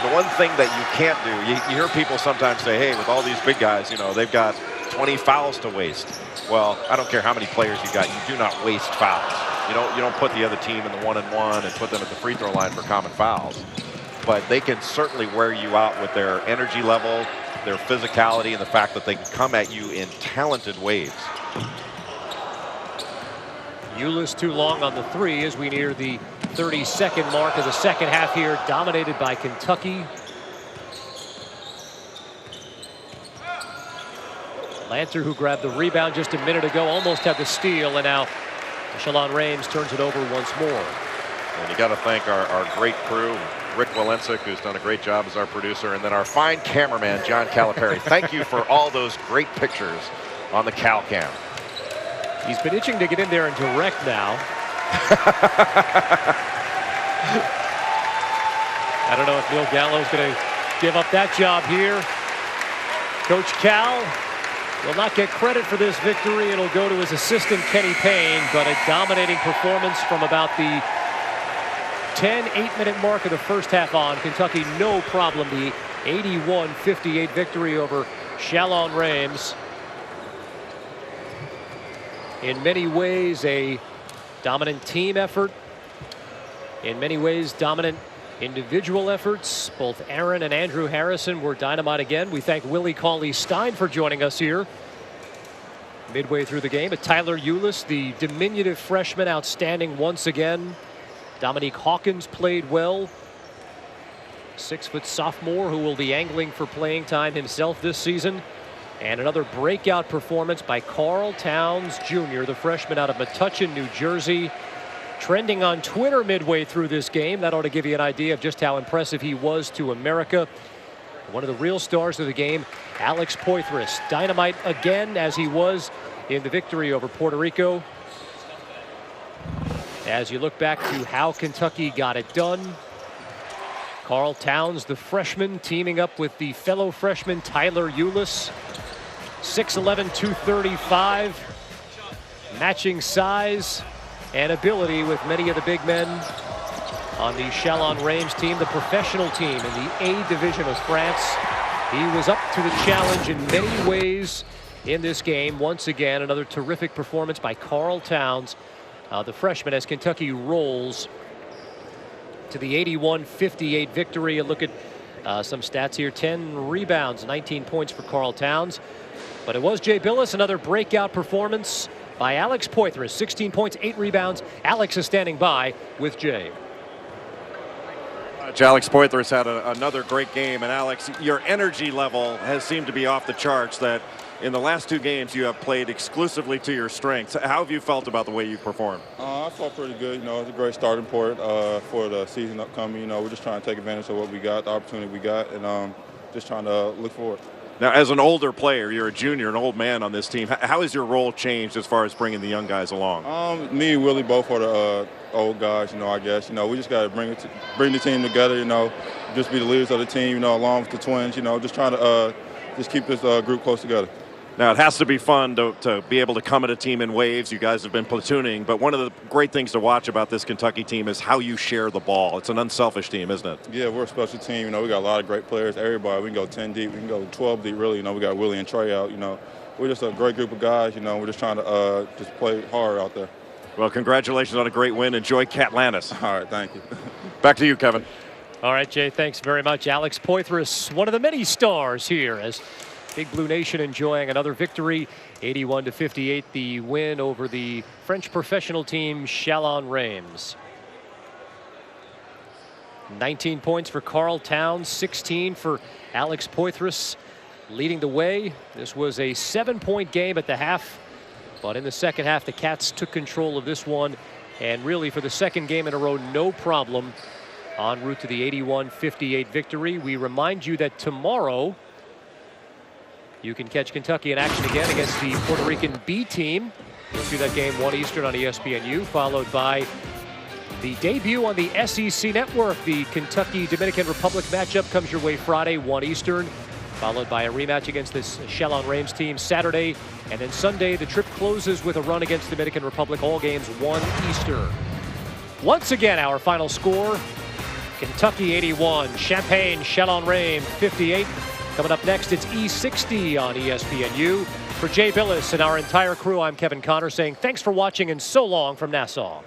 The one thing that you can't do, you hear people sometimes say, hey, with all these big guys, they've got 20 fouls to waste. Well, I don't care how many players you got, you do not waste fouls. You don't put the other team in the 1-and-1 and put them at the free throw line for common fouls. But they can certainly wear you out with their energy level, their physicality, and the fact that they can come at you in talented waves. Ulis too long on the 3 as we near the 32nd mark of the second half here, dominated by Kentucky. Lanter, who grabbed the rebound just a minute ago, almost had the steal, and now Chalons Reims turns it over once more. And you got to thank our great crew, Rick Walensick, who's done a great job as our producer, and then our fine cameraman, John Calipari. Thank you for all those great pictures on the Cal Cam. He's been itching to get in there and direct now. I don't know if Neil Gallo's going to give up that job here. Coach Cal will not get credit for this victory. It'll go to his assistant, Kenny Payne, but a dominating performance from about the 8-minute mark of the first half on. Kentucky, no problem. The 81-58 victory over Chalons Reims. In many ways, a dominant team effort. In many ways, dominant individual efforts. Both Aaron and Andrew Harrison were dynamite again. We thank Willie Cauley-Stein for joining us here midway through the game. But Tyler Ulis, the diminutive freshman, outstanding once again. Dominique Hawkins played well. 6-foot sophomore who will be angling for playing time himself this season. And another breakout performance by Karl Towns Jr., the freshman out of Metuchen, New Jersey. Trending on Twitter midway through this game. That ought to give you an idea of just how impressive he was to America. One of the real stars of the game, Alex Poythress. Dynamite again, as he was in the victory over Puerto Rico. As you look back to how Kentucky got it done, Karl Towns, the freshman, teaming up with the fellow freshman Tyler Ulis. 6'11", 235. Matching size and ability with many of the big men on the Chalons Reims team, the professional team in the A division of France. He was up to the challenge in many ways in this game. Once again, another terrific performance by Karl Towns, the freshman, as Kentucky rolls to the 81-58 victory. A look at some stats here. 10 rebounds, 19 points for Karl Towns. But it was Jay Billis, another breakout performance by Alex Poythress. 16 points, 8 rebounds. Alex is standing by with Jay. Alex Poythress had another great game. And Alex, your energy level has seemed to be off the charts. That In the last 2 games, you have played exclusively to your strengths. How have you felt about the way you performed? I felt pretty good. You know, it's a great starting point for the season upcoming. You know, we're just trying to take advantage of what we got, the opportunity we got, and just trying to look forward. Now, as an older player, you're a junior, an old man on this team. How has your role changed as far as bringing the young guys along? Me and Willie both are the old guys, you know, I guess. You know, we just got to bring the team together, you know, just be the leaders of the team, you know, along with the twins, you know, just trying to just keep this group close together. Now, it has to be fun to be able to come at a team in waves. You guys have been platooning, but one of the great things to watch about this Kentucky team is how you share the ball. It's an unselfish team, isn't it? Yeah, we're a special team. You know, we got a lot of great players. Everybody, we can go 10 deep, we can go 12 deep, really. You know, we got Willie and Trey out, you know. We're just a great group of guys, you know. We're just trying to just play hard out there. Well, congratulations on a great win. Enjoy Catlantis. All right, thank you. Back to you, Kevin. All right, Jay, thanks very much. Alex Poythress, one of the many stars here as Big Blue Nation enjoying another victory. 81-58, the win over the French professional team Chalons Reims. 19 points for Carl Towns, 16 for Alex Poythress, leading the way. This was a 7-point game at the half, but in the second half, the Cats took control of this one, and really for the second game in a row, no problem en route to the 81-58 victory. We remind you that tomorrow you can catch Kentucky in action again against the Puerto Rican B team. You'll see that game 1 Eastern on ESPNU, followed by the debut on the SEC Network. The Kentucky-Dominican Republic matchup comes your way Friday, 1 Eastern, followed by a rematch against this Chalons Reims team Saturday. And then Sunday, the trip closes with a run against Dominican Republic, all games 1 Eastern. Once again, our final score, Kentucky 81, Champaign Chalons Reims 58. Coming up next, it's E60 on ESPNU. For Jay Billis and our entire crew, I'm Kevin Connor saying thanks for watching and so long from Nassau.